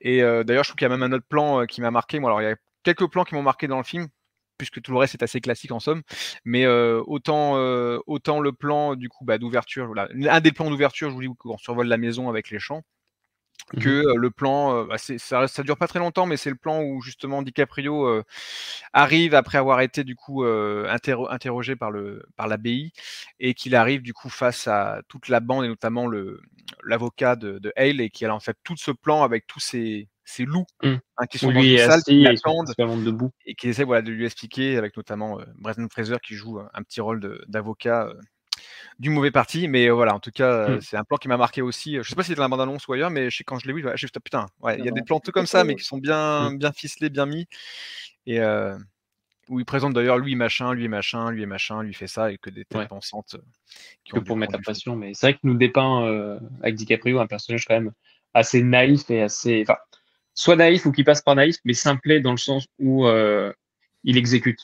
Et d'ailleurs, je trouve qu'il y a même un autre plan qui m'a marqué. Moi, alors il y a quelques plans qui m'ont marqué dans le film, puisque tout le reste est assez classique en somme. Mais autant le plan du coup d'ouverture, voilà, un des plans d'ouverture, je vous dis, où on survole la maison avec les champs, que le plan, ça dure pas très longtemps, mais c'est le plan où justement DiCaprio arrive après avoir été du coup interrogé par l'ABI, et qu'il arrive du coup face à toute la bande et notamment l'avocat de Hale, et qui a en fait tout ce plan avec tous ces loups qui sont dans une salle, qui l'attendent debout, et qui essaie, voilà, de lui expliquer, avec notamment Brendan Fraser qui joue un petit rôle d'avocat du mauvais parti. Mais voilà, en tout cas, c'est un plan qui m'a marqué aussi. Je sais pas si c'était dans la bande-annonce ou ailleurs, mais je sais, quand je l'ai vu, j'ai fait putain, ouais, il y a des plans tout comme ça, mais qui sont bien ficelés, bien mis, et où il présente d'ailleurs lui machin, lui fait ça, et que des têtes pensantes que pour mettre la passion. Mais c'est vrai qu'il nous dépeint avec DiCaprio un personnage quand même assez naïf et assez, enfin, soit naïf ou qui passe par naïf, mais simplet dans le sens où il exécute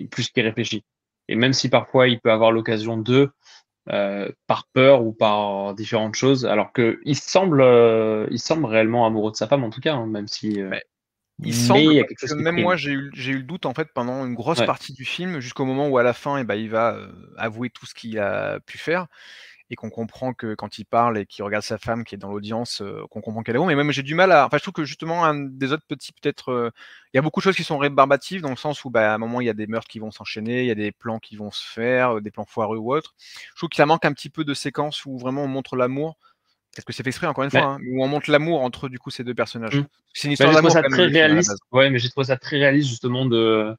plus qu'il réfléchit. Et même si parfois il peut avoir l'occasion de, par peur ou par différentes choses, alors qu'il semble réellement amoureux de sa femme en tout cas, même si. Il semble, il y a quelque chose que qui même prime. moi j'ai eu le doute en fait pendant une grosse partie du film, jusqu'au moment où à la fin, il va avouer tout ce qu'il a pu faire. et qu'on comprend que quand il parle et qu'il regarde sa femme qui est dans l'audience, qu'on comprend qu'elle est bon. Mais même j'ai du mal à. Enfin, je trouve que justement, un des autres petits, peut-être. Il y a beaucoup de choses qui sont rébarbatives dans le sens où, à un moment, il y a des meurtres qui vont s'enchaîner, il y a des plans qui vont se faire, des plans foireux ou autres. Je trouve que ça manque un petit peu de séquences où vraiment on montre l'amour. Est-ce que c'est fait exprès, encore une fois, hein, où on montre l'amour entre du coup ces deux personnages. C'est une histoire j'ai trouvé d'amour ça quand même, très le film, à la réaliste. base. Ouais, mais j'ai trouvé ça très réaliste justement de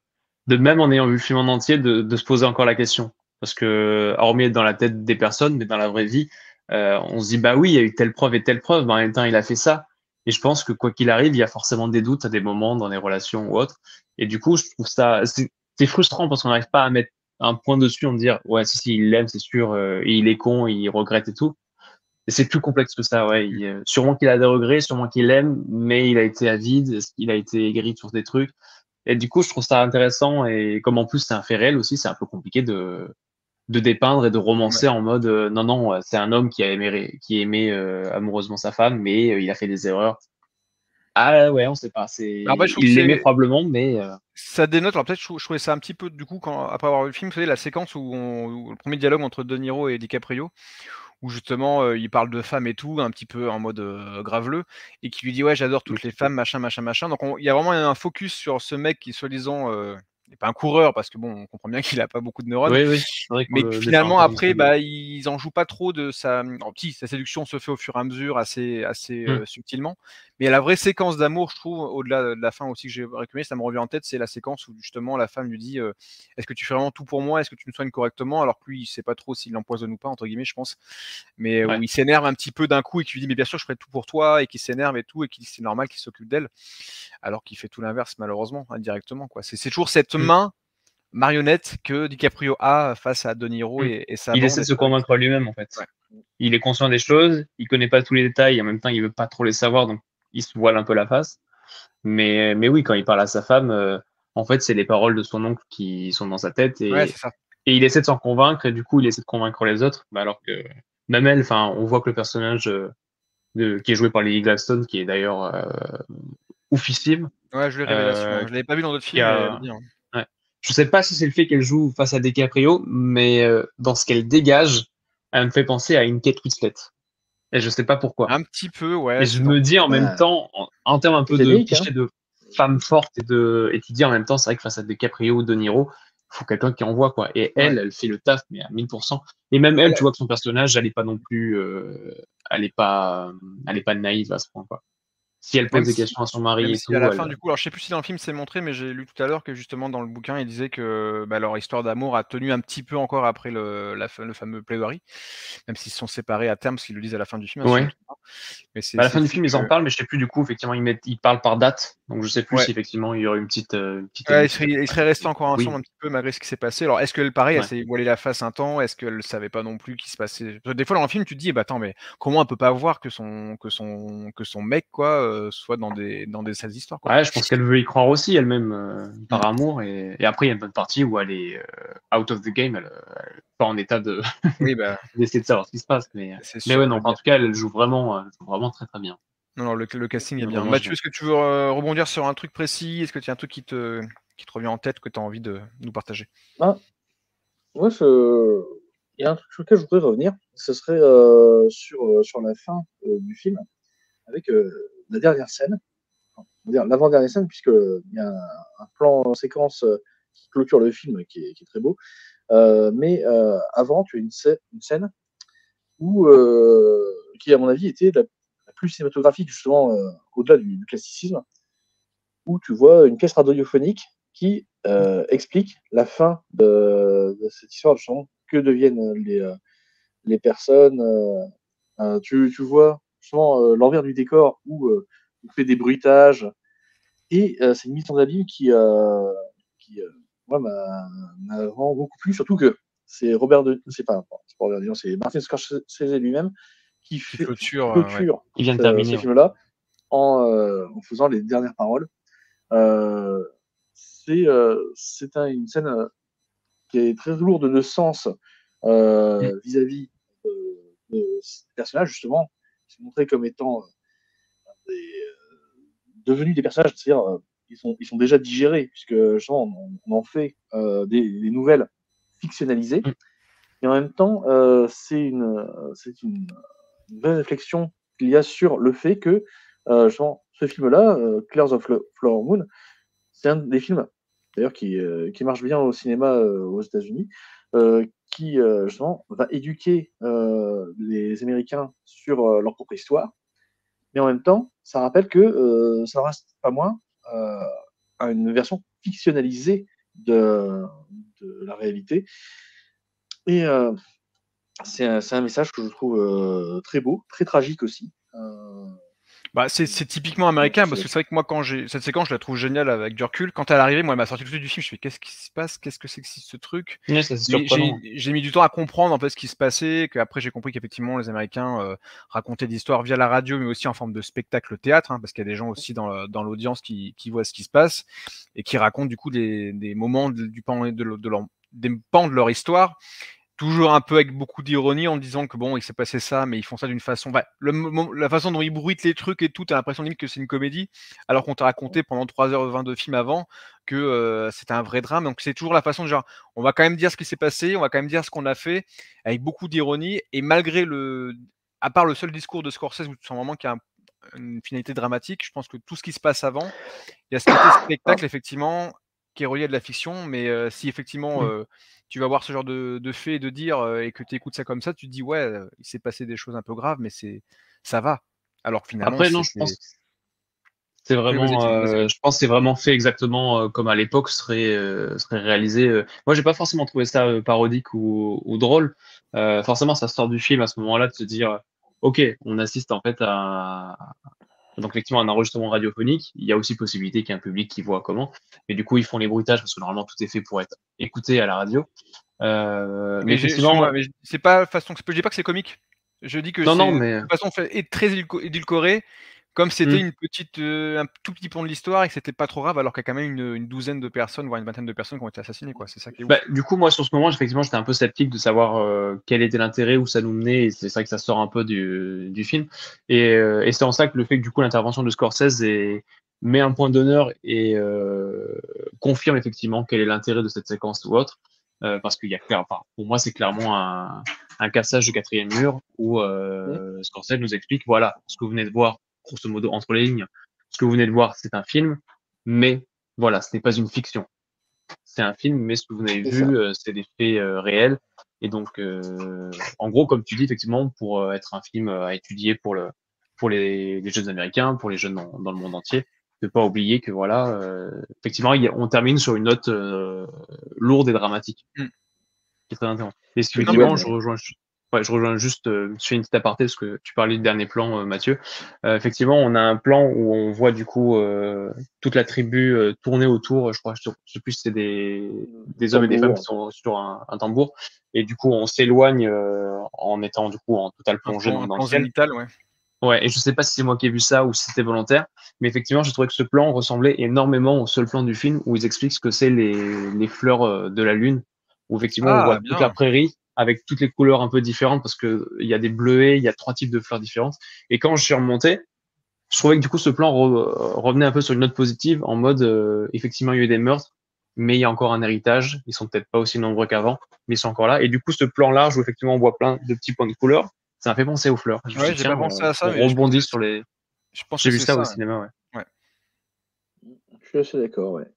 même en ayant vu le film en entier, de se poser encore la question. Parce que, hormis être dans la tête des personnes, mais dans la vraie vie, on se dit, bah oui, il y a eu telle preuve et telle preuve, mais en même temps, il a fait ça. Et je pense que quoi qu'il arrive, il y a forcément des doutes à des moments dans les relations ou autres. Et du coup, je trouve ça, c'est frustrant parce qu'on n'arrive pas à mettre un point dessus, on dire, ouais, si, il l'aime, c'est sûr, et il est con, il regrette et tout. Et c'est plus complexe que ça, ouais. Sûrement qu'il a des regrets, sûrement qu'il aime, mais il a été avide, il a été aigri sur des trucs. Et du coup, je trouve ça intéressant. Et comme en plus, c'est un fait réel aussi, c'est un peu compliqué de dépeindre et de romancer en mode non, non, c'est un homme qui aimait amoureusement sa femme, mais il a fait des erreurs. Ah ouais, on sait pas. Alors, je trouve Il que l'aimait probablement, mais ça dénote. Alors peut-être je trouvais ça un petit peu du coup après avoir vu le film, vous savez, la séquence où le premier dialogue entre De Niro et DiCaprio, où justement il parle de femmes et tout, un petit peu en mode graveleux, et qui lui dit ouais j'adore toutes les femmes, machin, machin, machin. Donc il y a vraiment un focus sur ce mec qui soi-disant n'est pas un coureur parce que bon on comprend bien qu'il a pas beaucoup de neurones. oui, c'est vrai qu'on Mais le finalement, dépeint pas après, comme ça. ils en jouent pas trop de sa. Alors, sa séduction se fait au fur et à mesure, assez subtilement. Mais la vraie séquence d'amour, je trouve, au-delà de la fin aussi que j'ai récupéré, ça me revient en tête, c'est la séquence où justement la femme lui dit est-ce que tu fais vraiment tout pour moi? Est-ce que tu me soignes correctement? Alors que lui, il sait pas trop s'il l'empoisonne ou pas, entre guillemets, je pense. Mais où Ouais. il s'énerve un petit peu d'un coup et qui lui dit mais bien sûr, je ferai tout pour toi, et qui s'énerve et tout, et qui c'est normal qu'il s'occupe d'elle. Alors qu'il fait tout l'inverse, malheureusement, indirectement, quoi. C'est toujours cette main marionnette que DiCaprio a face à De Niro et sa Il bande. essaie de se convaincre lui-même, en fait. Ouais. Il est conscient des choses, il connaît pas tous les détails, et en même temps, il veut pas trop les savoir, donc il se voile un peu la face. Mais oui, quand il parle à sa femme, en fait, c'est les paroles de son oncle qui sont dans sa tête, Ouais, et c'est ça. il essaie de s'en convaincre, et du coup, il essaie de convaincre les autres, alors que même elle, enfin, on voit que le personnage qui est joué par Lily Gladstone, qui est d'ailleurs oufissime, Ouais, je l'ai révélation. Je l'avais pas vu dans d'autres qui films, mais elle est a, bien. ouais. Je sais pas si c'est le fait qu'elle joue face à DiCaprio, mais dans ce qu'elle dégage, elle me fait penser à une Kate Winslet. Et je sais pas pourquoi. Un petit peu, ouais. Et je me dis en même temps, en termes un peu de Titanic, cliché de femme forte et tu dis en même temps, c'est vrai que face à DiCaprio ou De Niro, il faut quelqu'un qui envoie, quoi. Et elle fait le taf, mais à 1000%. Et même elle, tu vois que son personnage, elle est pas non plus, elle est pas naïve à ce point, quoi. Si elle pose des questions à son mari Même et si à tout, la fin, du coup, alors je sais plus si dans le film c'est montré, mais j'ai lu tout à l'heure que justement dans le bouquin, il disait que leur histoire d'amour a tenu un petit peu encore après le fameux plaidoirie, même s'ils se sont séparés à terme, parce qu'ils le disent à la fin du film, hein, si je me ouais. trompe pas. Mais À la c'est fin du fou film, ils en que. parlent, mais je sais plus du coup, effectivement, ils parlent par date. Donc je sais plus Ouais. si effectivement il y aurait une petite Ouais, émotion. ils seraient restés encore ensemble un petit peu malgré ce qui s'est passé. Alors, est-ce qu'elle, pareil, elle Ouais. s'est voilée la face un temps? Est-ce qu'elle savait pas non plus qu'il se passait? Parce que des fois, dans le film, tu te dis, bah attends, mais comment elle peut pas voir que son mec, quoi, soit dans des sales histoires, quoi. Ouais, je pense qu'elle veut y croire aussi elle-même par amour. Et après, il y a une bonne partie où elle est out of the game, elle est pas en état de Oui, bah, d'essayer de savoir ce qui se passe. Mais c'est ouais, sûr. non, en tout cas, elle joue vraiment très très bien. Non, non, le casting est Elle est bien. vraiment Mathieu, géniale. est-ce que tu veux rebondir sur un truc précis? Est-ce que tu as un truc qui te revient en tête que tu as envie de nous partager? Moi, il y a un truc sur lequel je voudrais revenir. Ce serait sur la fin du film, avec la dernière scène, on va dire l'avant-dernière scène, puisqu'il y a un plan séquence qui clôture le film qui est très beau. Mais avant, tu as une scène où, qui, à mon avis, était la plus cinématographique, justement, au-delà du classicisme, où tu vois une caisse radiophonique qui explique la fin de cette histoire, justement, que deviennent les personnes. Tu vois justement l'envers du décor où on fait des bruitages, et c'est une mise en abîme qui moi, m'a vraiment beaucoup plu, surtout que c'est c'est pas Robert De Niro, c'est Martin Scorsese lui-même qui clôture, clôture Il vient de terminer. ce film-là en faisant les dernières paroles. C'est une scène qui est très lourde de sens vis-à-vis de ces personnages, justement, qui sont montrés comme étant devenus des personnages, c'est-à-dire ils sont déjà digérés, puisque justement, on en fait des nouvelles fictionnalisées. Et en même temps, c'est une belle réflexion qu'il y a sur le fait que ce film-là, Killers of Flower Moon, c'est un des films d'ailleurs qui marche bien au cinéma aux États-Unis, qui justement va éduquer les Américains sur leur propre histoire, mais en même temps, ça rappelle que ça ne reste pas moins à une version fictionnalisée de la réalité. Et c'est un message que je trouve très beau, très tragique aussi. C'est typiquement américain, parce que c'est vrai que moi, quand cette séquence, je la trouve géniale avec du recul. Quand elle est arrivée, moi, elle m'a sorti tout de suite du film. Je me suis dit, qu'est-ce qui se passe? Qu'est-ce que c'est que ce truc? Ouais, ça, c'est surprenant. J'ai mis du temps à comprendre en fait ce qui se passait, qu'après j'ai compris qu'effectivement les Américains racontaient des histoires via la radio, mais aussi en forme de spectacle théâtre, parce qu'il y a des gens aussi dans l'audience qui voient ce qui se passe et qui racontent du coup des moments des pans de leur histoire. Toujours un peu avec beaucoup d'ironie en disant que bon, il s'est passé ça, mais ils font ça d'une façon. La façon dont ils bruitent les trucs et tout, t'as l'impression limite que c'est une comédie, alors qu'on t'a raconté pendant 3h20 de film avant que c'était un vrai drame. Donc c'est toujours la façon de genre, on va quand même dire ce qui s'est passé, on va quand même dire ce qu'on a fait, avec beaucoup d'ironie, et malgré à part le seul discours de Scorsese où tu sens vraiment qu'il y a une finalité dramatique, je pense que tout ce qui se passe avant, il y a ce côté spectacle effectivement qui est relié à de la fiction, mais si effectivement tu vas voir ce genre de fait et de dire et que tu écoutes ça comme ça, tu te dis ouais, il s'est passé des choses un peu graves, mais ça va. Alors que finalement, après non, je pense que c'est vraiment, je pense que c'est vraiment fait exactement comme à l'époque serait réalisé. Moi, j'ai pas forcément trouvé ça parodique ou drôle. Forcément, ça sort du film à ce moment-là de se dire, ok, on assiste en fait à donc effectivement un enregistrement radiophonique. Il y a aussi possibilité qu'il y ait un public qui voit comment. Et du coup, ils font les bruitages parce que normalement tout est fait pour être écouté à la radio. Mais effectivement, mais c'est pas façon. Je dis pas que c'est comique. Je dis que c'est de façon très édulcorée, comme c'était un tout petit pan de l'histoire et que c'était pas trop grave, alors qu'il y a quand même une douzaine de personnes, voire une vingtaine de personnes qui ont été assassinées, quoi. C'est ça qui est ouf. Du coup, moi, sur ce moment, effectivement, j'étais un peu sceptique de savoir quel était l'intérêt, où ça nous menait, et c'est vrai que ça sort un peu du film. Et c'est en ça que le fait que, du coup, l'intervention de Scorsese met un point d'honneur et confirme effectivement quel est l'intérêt de cette séquence ou autre. Parce qu'il y a pour moi, c'est clairement un cassage de quatrième mur où Scorsese nous explique, voilà, ce que vous venez de voir, grosso modo, entre les lignes, ce que vous venez de voir, c'est un film, mais voilà, ce n'est pas une fiction. C'est un film, mais ce que vous avez vu, c'est des faits réels. Et donc, en gros, comme tu dis, effectivement, pour être un film à étudier pour les jeunes Américains, pour les jeunes dans le monde entier, ne pas oublier que voilà, effectivement, on termine sur une note lourde et dramatique, qui est très intéressante. Et effectivement, je rejoins juste, je fais une petite aparté parce que tu parlais du dernier plan, Mathieu. Effectivement, on a un plan où on voit du coup toute la tribu tourner autour. Je sais plus si c'est des hommes et des femmes qui sont sur un tambour. Et du coup, on s'éloigne en étant du coup en totale plongée dans le ciel. Ouais, et je sais pas si c'est moi qui ai vu ça ou si c'était volontaire, mais effectivement, je trouvais que ce plan ressemblait énormément au seul plan du film où ils expliquent ce que c'est les fleurs de la lune, où effectivement on voit toute la prairie avec toutes les couleurs un peu différentes parce que il y a des bleuets, il y a 3 types de fleurs différentes. Et quand je suis remonté, je trouvais que du coup ce plan revenait un peu sur une note positive en mode effectivement il y a eu des meurtres, mais il y a encore un héritage. Ils sont peut-être pas aussi nombreux qu'avant, mais ils sont encore là. Et du coup ce plan large où effectivement on voit plein de petits points de couleur, ça m'a fait penser aux fleurs. Ouais, j'ai pas pensé à ça. On rebondit sur les. J'ai vu ça au cinéma, ouais. Je suis assez d'accord, ouais.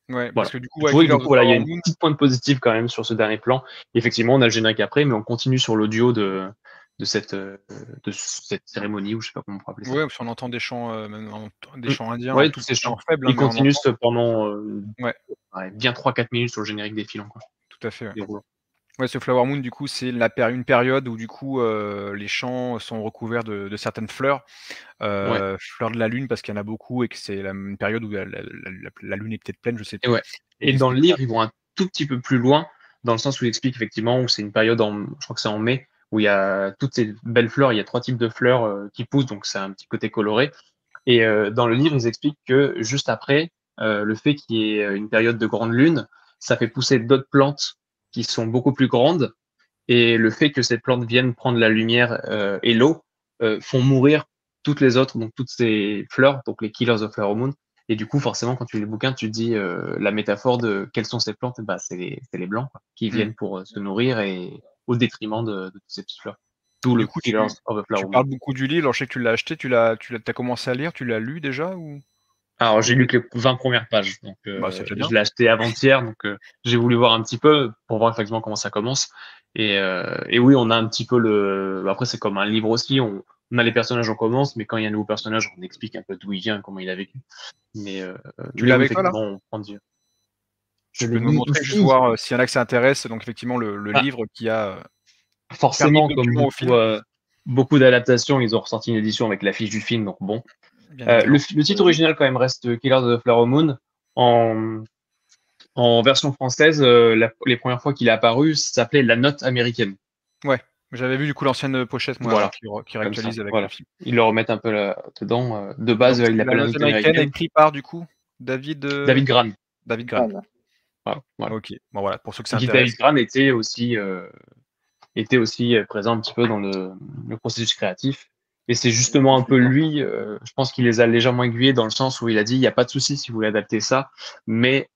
Ouais, voilà. parce que du coup, il y a une petite pointe positive quand même sur ce dernier plan. Et effectivement, on a le générique après, mais on continue sur l'audio de cette cérémonie, ou je sais pas comment on pourrait appeler ça. Ouais, parce qu'on entend des chants, des chants indiens. Ouais, tous ces chants faibles. Ils continuent pendant bien 3-4 minutes sur le générique défilant, quoi. Tout à fait. Ouais, ce Flower Moon, du coup, c'est une période où, du coup, les champs sont recouverts de certaines fleurs, fleurs de la lune, parce qu'il y en a beaucoup et que c'est une période où la lune est peut-être pleine, je sais plus. Et dans le livre, ils vont un tout petit peu plus loin, dans le sens où ils expliquent effectivement où c'est une période, je crois que c'est en mai, où il y a toutes ces belles fleurs, il y a 3 types de fleurs qui poussent, donc c'est un petit côté coloré. Et dans le livre, ils expliquent que juste après, le fait qu'il y ait une période de grande lune, ça fait pousser d'autres plantes qui sont beaucoup plus grandes, et le fait que ces plantes viennent prendre la lumière et l'eau font mourir toutes les autres, donc toutes ces fleurs, donc les Killers of Flower Moon. Et du coup, forcément, quand tu lis le bouquin, tu te dis la métaphore de quelles sont ces plantes, c'est les blancs quoi, qui viennent pour se nourrir et au détriment de tous ces petits fleurs. Tout le Du coup, Killers of the Flower tu Moon. parles beaucoup du livre. Alors, je sais que tu l'as acheté, t'as commencé à lire, tu l'as lu déjà ou? Alors, j'ai lu que les 20 premières pages, donc Bah, c'est déjà bien. je l'ai acheté avant-hier, donc j'ai voulu voir un petit peu pour voir effectivement comment ça commence. Et oui, on a un petit peu après, c'est comme un livre aussi, on a les personnages, on commence, mais quand il y a un nouveau personnage, on explique un peu d'où il vient, comment il a vécu. Mais Tu l'as oui, avec toi, là? effectivement, on prend du... Tu peux nous montrer, juste voir s'il y en a que ça intéresse. Donc, effectivement, le livre qui a forcément, permis le comme document au film. beaucoup d'adaptations, ils ont ressorti une édition avec l'affiche du film, donc bon. Bien évidemment. Le titre original, quand même, reste Killers of the Flower Moon. En version française, les premières fois qu'il est apparu, ça s'appelait La Note américaine. Ouais, j'avais vu du coup l'ancienne pochette, moi, Voilà. qui réactualise avec Voilà. le film. Ils le remettent un peu là-dedans. De base, Donc, il l'appelle La La Note Note américaine, américaine. écrit par, du coup, David Gran. David Gran. Voilà. Ok, bon voilà, pour ceux que ça David intéresse. Gran était aussi présent un petit peu dans le processus créatif. Et c'est justement un peu lui, je pense qu'il les a légèrement aiguillés dans le sens où il a dit, il n'y a pas de souci si vous voulez adapter ça, mais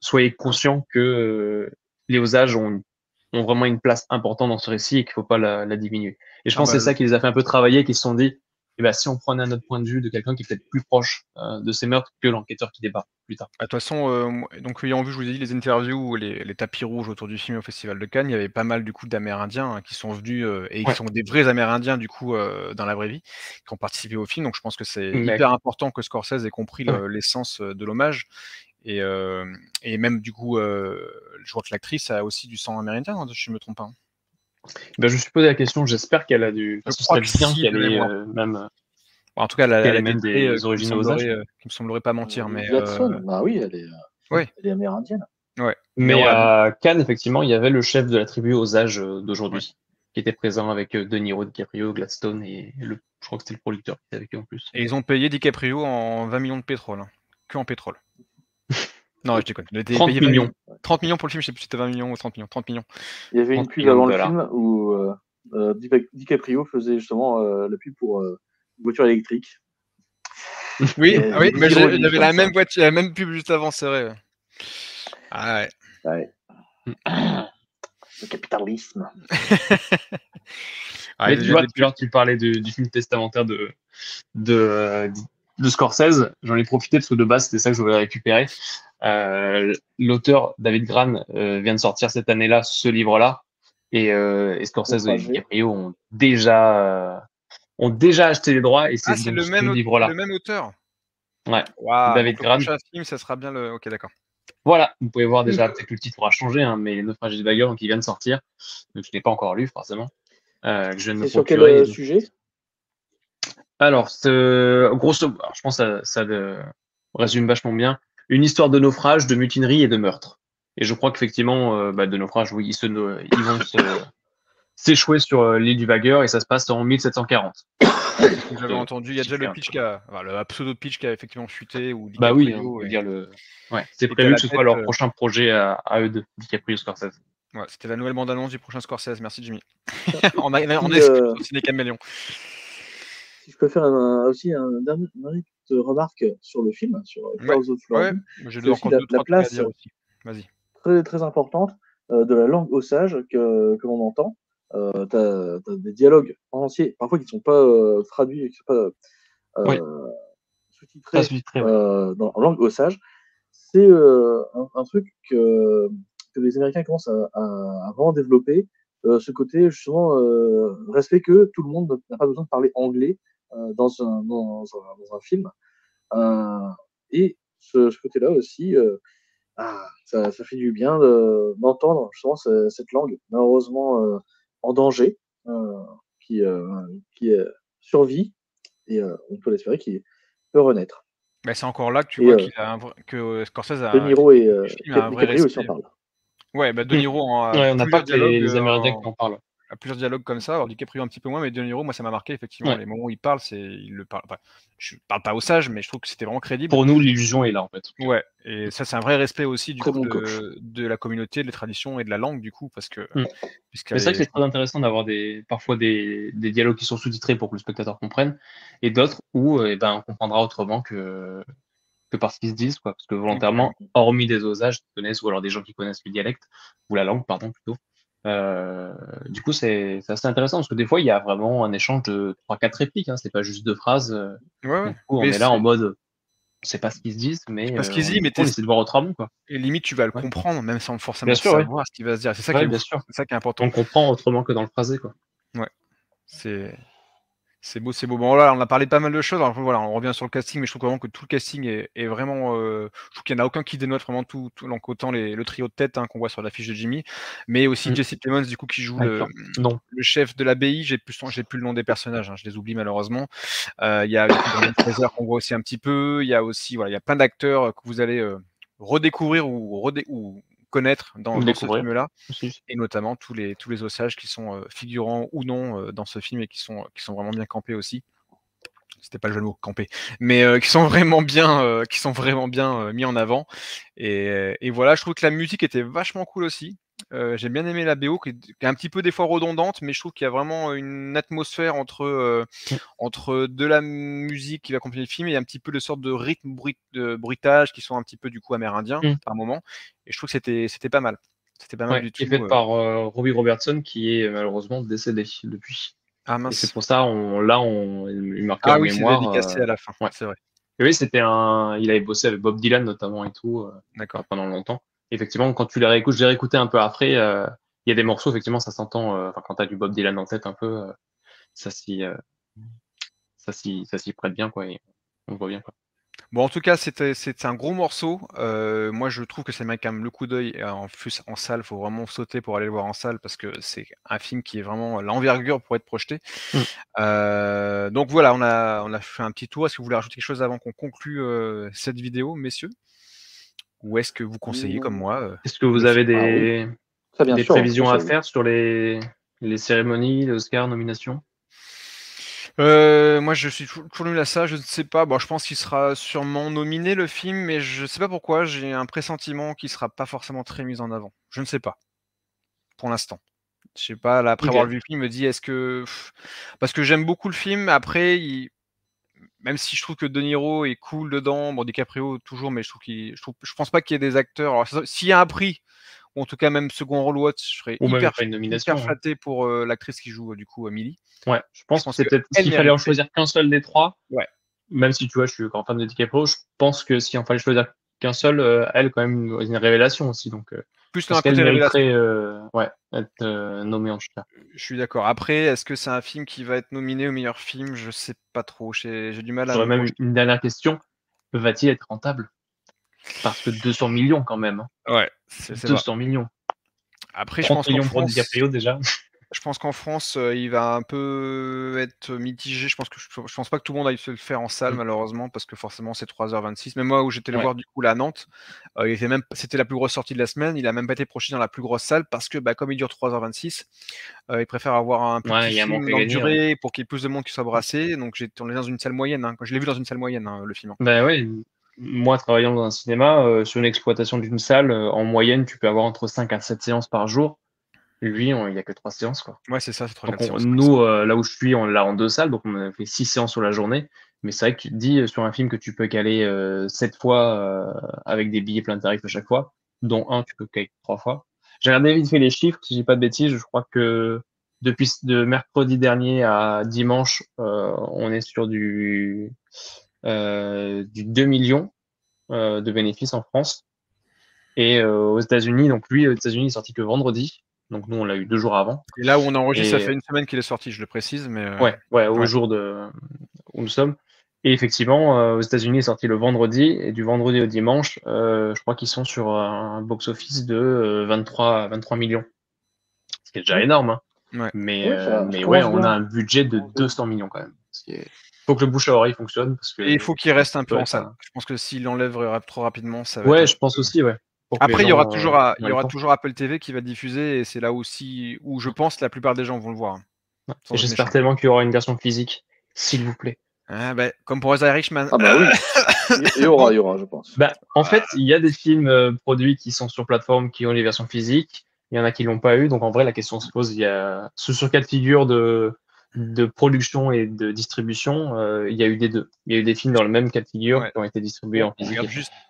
soyez conscient que les Osages ont vraiment une place importante dans ce récit et qu'il ne faut pas la diminuer. Et je pense que c'est ça qui les a fait un peu travailler, qu'ils se sont dit, eh ben, si on prenait un autre point de vue de quelqu'un qui est peut-être plus proche de ces meurtres que l'enquêteur qui débarque plus tard. De toute façon, donc ayant vu, je vous ai dit, les interviews ou les tapis rouges autour du film au Festival de Cannes, il y avait pas mal du coup d'Amérindiens qui sont venus et qui sont des vrais Amérindiens du coup dans la vraie vie, qui ont participé au film. Donc je pense que c'est hyper important que Scorsese ait compris l'essence de l'hommage. Et même du coup, je crois que l'actrice a aussi du sang amérindien, hein, si je ne me trompe pas. Ben, je me suis posé la question, j'espère qu'elle a du... Je crois que bien si, qu'elle ait même... En tout cas, elle a même des origines Osages. Qui me semblerait pas mentir, mais... Jackson, bah oui, elle est amérindienne. Ouais. Mais à Cannes, effectivement, il y avait le chef de la tribu Osage d'aujourd'hui, qui était présent avec De Niro, DiCaprio, Gladstone et je crois que c'était le producteur qui était avec eux en plus. Et ils ont payé DiCaprio en 20 millions de pétrole, que en pétrole. Non, je déconne. 30 millions. 30 millions pour le film, je sais plus si c'était 20 millions ou 30 millions. 30 millions. Il y avait une pub avant le film où DiCaprio faisait justement la pub pour une voiture électrique. Oui, mais il avait la même voiture, la même pub juste avant, c'est vrai. Ah ouais. Le capitalisme. Mais tu vois, tu parlais du film testamentaire de Scorsese. J'en ai profité parce que de base, c'était ça que je voulais récupérer. L'auteur David Gran vient de sortir cette année-là ce livre-là. Et Scorsese et DiCaprio ont déjà acheté les droits. Et c'est le même livre-là. Le même auteur. Ouais. Wow, David Gran. Le prochain film, ça sera bien le. Ok, d'accord. Voilà, vous pouvez voir déjà, peut-être que le titre aura changé, hein, mais Les Naufrages du Bagger qui vient de sortir. Donc je n'ai pas encore lu, forcément. Que je viens de me sur procurer. Quel sujet? Alors, grosso, je pense que ça résume vachement bien. Une histoire de naufrage, de mutinerie et de meurtre. Et je crois qu'effectivement, de naufrage, oui, ils vont s'échouer sur l'île du Bagger et ça se passe en 1740. J'avais entendu, il y a déjà le pitch le pseudo pitch qui a effectivement chuté. Ou bah oui, on peut dire c'est prévu que ce soit leur prochain projet à eux deux, DiCaprio Scorsese. Ouais, c'était la nouvelle bande-annonce du prochain Scorsese. Merci Jimmy. on est Ciné Caméléon. Si je peux faire aussi une dernière remarque sur le film, sur Killers of the Flower Moon, j'ai encore la place Vas-y. Très, très importante de la langue osage que l'on entend. T'as des dialogues en entier, parfois qui ne sont pas traduits, qui ne sont pas sous-titrés en langue osage. C'est un truc que les Américains commencent à vraiment développer, ce côté justement respect que tout le monde n'a pas besoin de parler anglais dans un film. Et ce côté-là aussi, ça fait du bien d'entendre justement cette langue, malheureusement en danger, qui survit, et on peut l'espérer qu'il peut renaître. Mais c'est encore là que tu vois que Scorsese a. De Niro et DiCaprio aussi en parlent. Ouais, De Niro on n'a pas que les Amérindiens qui en parlent. À plusieurs dialogues comme ça. Alors DiCaprio un petit peu moins, mais De Niro, moi ça m'a marqué effectivement. Les moments où il parle, il le parle. Enfin, je parle pas Osage, mais je trouve que c'était vraiment crédible. Pour nous, l'illusion est là en fait. Ouais, et ça c'est un vrai respect aussi du coup de la communauté, des traditions et de la langue du coup, parce que. Mais c'est vrai que c'est très intéressant d'avoir parfois des dialogues qui sont sous-titrés pour que le spectateur comprenne, et d'autres où on comprendra autrement que par ce qu'ils se disent, quoi. Parce que volontairement, hormis des Osages qui connaissent, ou alors des gens qui connaissent le dialecte, ou la langue, pardon, plutôt, Du coup, c'est assez intéressant parce que des fois, il y a vraiment un échange de 3-4 répliques. Hein, c'est pas juste 2 phrases. Ouais, Du coup, on mais est là en mode, on sait pas ce qu'ils se disent, c'est mais pas ce qu'ils disent, du mais coup, on essaie de voir autrement, quoi. et limite, tu vas le Ouais. comprendre, même sans Bien forcément sûr, ouais. savoir ce qu'il va se dire. C'est ça qui Ouais, est bien ouf. sûr. C'est ça qui est important. On comprend autrement que dans le phrasé, quoi. Ouais. C'est beau, c'est beau. Bon, là, on a parlé de pas mal de choses. Alors, voilà, on revient sur le casting, mais je trouve vraiment que tout le casting est vraiment. Je trouve qu'il n'y en a aucun qui dénote vraiment tout donc autant le trio de tête qu'on voit sur l'affiche de Jimmy, mais aussi Jesse Plemons, du coup, qui joue le chef de l'abbaye. J'ai plus le nom des personnages, je les oublie malheureusement. Il y a du coup Brendan Fraser qu'on voit aussi un petit peu. Il y a aussi, voilà, il y a plein d'acteurs que vous allez redécouvrir ou connaître dans ce film-là, et notamment tous les Osages qui sont figurants ou non dans ce film et qui sont vraiment bien campés aussi. C'était pas le jeu de mots campé, mais qui sont vraiment bien mis en avant. Et voilà, je trouve que la musique était vachement cool aussi. J'ai bien aimé la BO qui est un petit peu des fois redondante, mais je trouve qu'il y a vraiment une atmosphère entre de la musique qui va accompagner le film et un petit peu de sorte de rythme de bruitage qui sont un petit peu du coup amérindiens par moment. Et je trouve que c'était pas mal. C'était pas mal du tout. Qui est fait par Robbie Robertson, qui est malheureusement décédé depuis. Ah mince. Et c'est pour ça, il marquait en mémoire. Ah oui, c'est dédicacé à la fin. Ouais. C'est vrai. Et oui, il avait bossé avec Bob Dylan notamment et tout, pendant longtemps. Effectivement, quand tu les réécoutes, j'ai réécouté un peu après, il y a des morceaux, effectivement, ça s'entend, quand t'as du Bob Dylan en tête un peu, ça s'y prête bien, quoi, et on le voit bien, quoi. Bon, en tout cas, c'était un gros morceau. Moi, je trouve que ça mérite quand même le coup d'œil. En plus, en salle, faut vraiment sauter pour aller le voir en salle parce que c'est un film qui est vraiment l'envergure pour être projeté. Donc voilà, on a fait un petit tour. Est-ce que vous voulez rajouter quelque chose avant qu'on conclue cette vidéo, messieurs? Ou est-ce que vous conseillez, comme moi Est-ce que vous avez des prévisions à faire sur les cérémonies, les Oscars, nominations? Moi, je suis toujours nul à ça. Je ne sais pas. Bon, je pense qu'il sera sûrement nominé, le film, mais je ne sais pas pourquoi. J'ai un pressentiment qu'il ne sera pas forcément très mis en avant. Je ne sais pas. Pour l'instant. Je sais pas, là, après avoir vu le film, je me dis, est-ce que. Parce que j'aime beaucoup le film. Après, même si je trouve que De Niro est cool dedans, bon, DiCaprio toujours, mais je pense pas qu'il y ait des acteurs. Alors, s'il y a un prix, ou en tout cas même second rôle ou autre, je serais hyper flatté pour l'actrice qui joue du coup Millie. Ouais, je pense que c'est peut-être s'il fallait en choisir qu'un seul des trois. Ouais. Même si tu vois, je suis grand fan de DiCaprio, je pense que s'il en fallait choisir qu'un seul, elle quand même une révélation aussi, donc plus dans un côté révélation. Être nommée en tout cas. Je suis d'accord. Après, est-ce que c'est un film qui va être nominé au meilleur film? Je sais pas trop. J'ai du mal à. J'aurais même une dernière question. Va-t-il être rentable? Parce que 200 millions quand même. Ouais, c'est 200 millions. Après, je pense qu'en France, pour DiCaprio déjà. Je pense qu'en France, il va un peu être mitigé. Je pense pas que tout le monde aille se le faire en salle, malheureusement, parce que forcément, c'est 3h26. Même moi, où j'étais le voir du coup là à Nantes, c'était la plus grosse sortie de la semaine. Il a même pas été projeté dans la plus grosse salle parce que, comme il dure 3h26, il préfère avoir un petit film dans durée pour qu'il y ait plus de monde qui soit brassé. Donc, on est dans une salle moyenne. Je l'ai vu dans une salle moyenne, le film. Ben oui. Moi, travaillant dans un cinéma, sur une exploitation d'une salle, en moyenne, tu peux avoir entre 5 à 7 séances par jour. Lui, il n'y a que 3 séances, quoi. Ouais, c'est ça, c'est 3 séances. Nous, là où je suis, on l'a en 2 salles, donc on a fait 6 séances sur la journée. Mais c'est vrai que tu te dis, sur un film que tu peux caler 7 fois avec des billets plein de tarifs à chaque fois, dont un, tu peux caler 3 fois. J'ai regardé vite fait les chiffres, si j'ai pas de bêtises, je crois que depuis de mercredi dernier à dimanche, on est sur du 2 millions de bénéfices en France. Et aux États-Unis, donc lui, aux États-Unis, il est sorti que vendredi. Donc nous, on l'a eu 2 jours avant. Et là où on enregistre, ça fait une semaine qu'il est sorti, je le précise. Mais au jour où nous sommes. Et effectivement, aux États-Unis, il est sorti le vendredi. Et du vendredi au dimanche, je crois qu'ils sont sur un box-office de 23 millions. Ce qui est déjà énorme. Hein. Ouais. Mais on a un budget de 200 millions quand même. Il faut que le bouche à oreille fonctionne. Et il faut qu'il reste un peu en salle. Je pense que s'il l'enlève trop rapidement, ça va. Ouais, je pense aussi, ouais. Après, il y aura toujours Apple TV qui va diffuser, et c'est là aussi où je pense que la plupart des gens vont le voir. J'espère tellement qu'il y aura une version physique, s'il vous plaît. Comme pour Irishman. Ah bah oui, il y aura, je pense. En fait, il y a des films produits qui sont sur plateforme qui ont les versions physiques. Il y en a qui l'ont pas eu, donc en vrai, la question se pose. Il y a sur cas de figure de production et de distribution, il y a eu des deux. Il y a eu des films dans le même cas de figure qui ont été distribués en physique.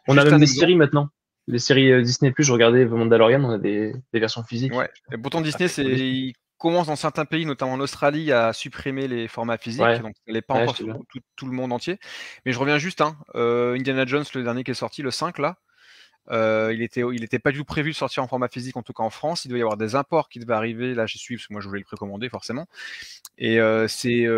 On a même des séries maintenant. les séries Disney+, je regardais The Mandalorian, on a des versions physiques. Ouais. Et pourtant Disney, il commence dans certains pays, notamment en Australie, à supprimer les formats physiques, donc elle n'est pas encore sur tout le monde entier. Mais je reviens juste, Indiana Jones, le dernier qui est sorti, le 5 là, il était pas du tout prévu de sortir en format physique, en tout cas en France. Il doit y avoir des imports qui devaient arriver. Là, j'y suis parce que moi je voulais le précommander forcément. Et c'est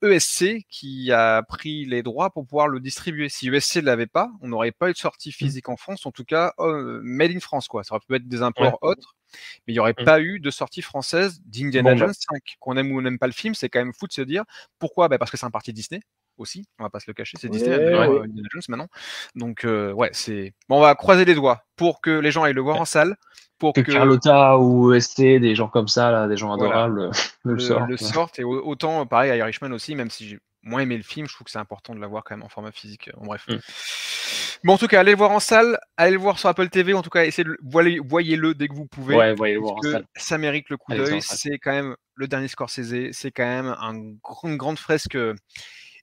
ESC qui a pris les droits pour pouvoir le distribuer. Si ESC ne l'avait pas, on n'aurait pas eu de sortie physique en France, en tout cas made in France quoi. Ça aurait pu être des imports autres, mais il n'y aurait pas eu de sortie française d'Indiana Jones 5. Qu'on aime ou on n'aime pas le film, c'est quand même fou de se dire pourquoi. Parce que c'est un parti Disney. Aussi, on va pas se le cacher, c'est Disney Indiana Jones maintenant. Donc c'est bon, on va croiser les doigts pour que les gens aillent le voir en salle, pour que Carlotta ou ST, des gens comme ça là, des gens adorables, le sortent. Et autant pareil à Irishman aussi, même si j'ai moins aimé le film, je trouve que c'est important de l'avoir quand même en format physique. Bref. Bon, en tout cas, allez le voir en salle, allez le voir sur Apple TV, en tout cas, essayez de voyez-le dès que vous pouvez. Ouais, voyez-le voir en salle. Ça mérite le coup d'œil. C'est quand même le dernier Scorsese, c'est quand même une grande fresque.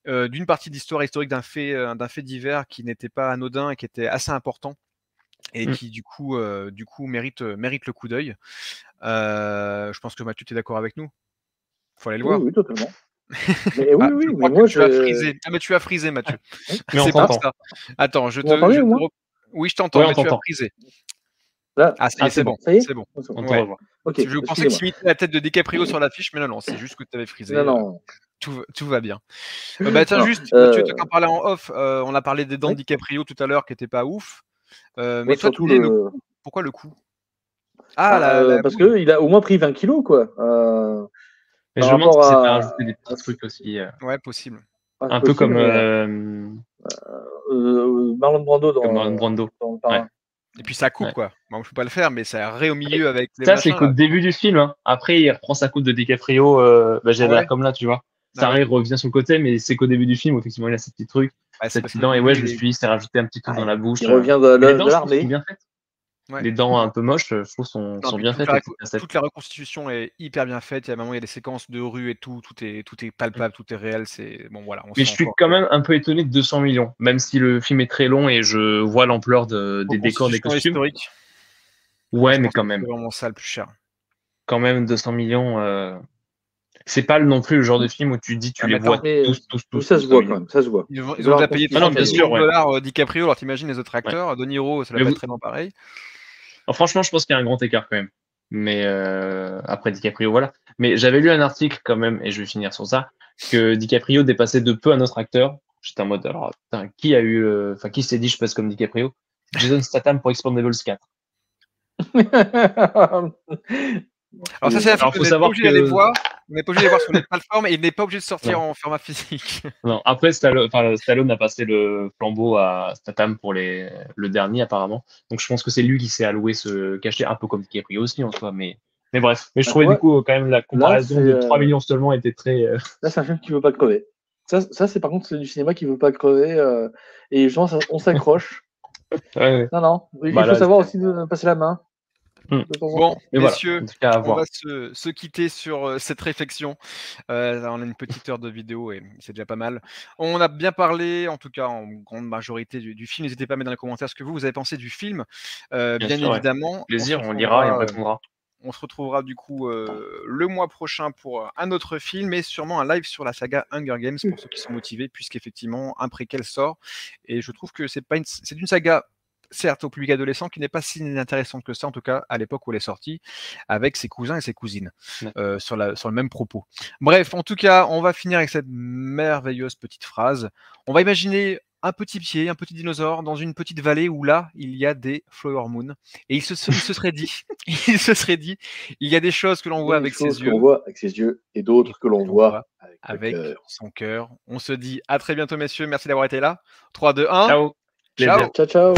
D'une partie d'histoire historique d'un fait divers qui n'était pas anodin et qui était assez important et qui du coup mérite le coup d'œil. Je pense que Mathieu, tu es d'accord avec nous? Faut aller le voir. Oui, totalement. Mais oui, mais moi tu as frisé. Ah, mais tu as frisé, Mathieu. Mais c'est pas ça. Attends, je te. Oui, je t'entends, mais tu as frisé. Là, c'est bon. C'est bon. Okay, je pensais que tu imitais la tête de DiCaprio sur l'affiche, mais non, c'est juste que tu avais frisé. Non. Tout va bien. Tiens, juste, Mathieu, tu en parlais en off. On a parlé des dents de DiCaprio tout à l'heure qui n'étaient pas ouf. Mais toi, tu le coup. Pourquoi le coup? Parce qu'il a au moins pris 20 kilos, quoi. Mais je me demande si c'est pas rajouter des petits trucs aussi. Ouais, possible. Un peu comme Marlon Brando dans le Parrain. Et puis ça coupe, quoi. Bon, je peux pas le faire, mais ça arrête au milieu avec les ça, c'est qu'au début du film. Après, il reprend sa coupe de DiCaprio. J'ai l'air comme là, tu vois. Ça revient sur le côté, mais c'est qu'au début du film, où effectivement, il a ces petits trucs, ces petites dents. Et je me suis dit, c'est rajouté un petit truc dans la bouche. Il revient de l'armée. Bien fait. Les dents un peu moches, je trouve, sont bien faites. Toute la reconstitution est hyper bien faite. Il y a des séquences de rue et tout est palpable, tout est réel. C'est bon, voilà. Mais je suis quand même un peu étonné de 200 millions, même si le film est très long et je vois l'ampleur des décors, des costumes. Historique. Ouais, mais quand même. C'est vraiment ça le plus cher. Quand même, 200 millions. C'est pas non plus le genre de film où tu dis tu les vois tous. Ça se voit quand même, ça se voit. Ils ont déjà payé $30 DiCaprio, alors t'imagines les autres acteurs, De Niro, ça va pas être très pareil. Alors, franchement, je pense qu'il y a un grand écart quand même. Mais après DiCaprio, voilà. Mais j'avais lu un article quand même, et je vais finir sur ça, que DiCaprio dépassait de peu un autre acteur. J'étais en mode, alors, putain, qui s'est dit je passe comme DiCaprio? Jason Statham pour Expendables 4. Alors ça, c'est la faut savoir que d'aller voir. On n'est pas obligé de les voir sur les plateformes et il n'est pas obligé de sortir en format physique. Non, après, Stallone a passé le flambeau à Statham pour le dernier, apparemment. Donc, je pense que c'est lui qui s'est alloué ce cachet, un peu comme DiCaprio aussi en soi. Mais bref. Mais je trouvais du coup, quand même, la comparaison de 3 millions seulement était très. Là, c'est un film qui ne veut pas crever. Ça c'est par contre, c'est du cinéma qui ne veut pas crever. Et les gens, on s'accroche. Non. Il faut savoir aussi de passer la main. Bon, messieurs, voilà, on va se quitter sur cette réflexion. On a une petite heure de vidéo et c'est déjà pas mal. On a bien parlé, en tout cas en grande majorité du film. N'hésitez pas à mettre dans les commentaires ce que vous avez pensé du film. Bien évidemment. Plaisir, on lira et on répondra. On se retrouvera du coup le mois prochain pour un autre film et sûrement un live sur la saga Hunger Games pour ceux qui sont motivés, puisqu'effectivement un préquel sort. Et je trouve que c'est une saga certes au public adolescent qui n'est pas si intéressante que ça, en tout cas à l'époque où elle est sortie, avec ses cousins et ses cousines sur le même propos. Bref, en tout cas, on va finir avec cette merveilleuse petite phrase. On va imaginer un petit pied, un petit dinosaure dans une petite vallée où là, il y a des flower moon. Et il se serait dit, il y a des choses que l'on voit avec ses yeux. On voit avec ses yeux et d'autres que l'on voit avec son cœur. On se dit à très bientôt, messieurs. Merci d'avoir été là. 3, 2, 1. Ciao. Ciao. Ciao.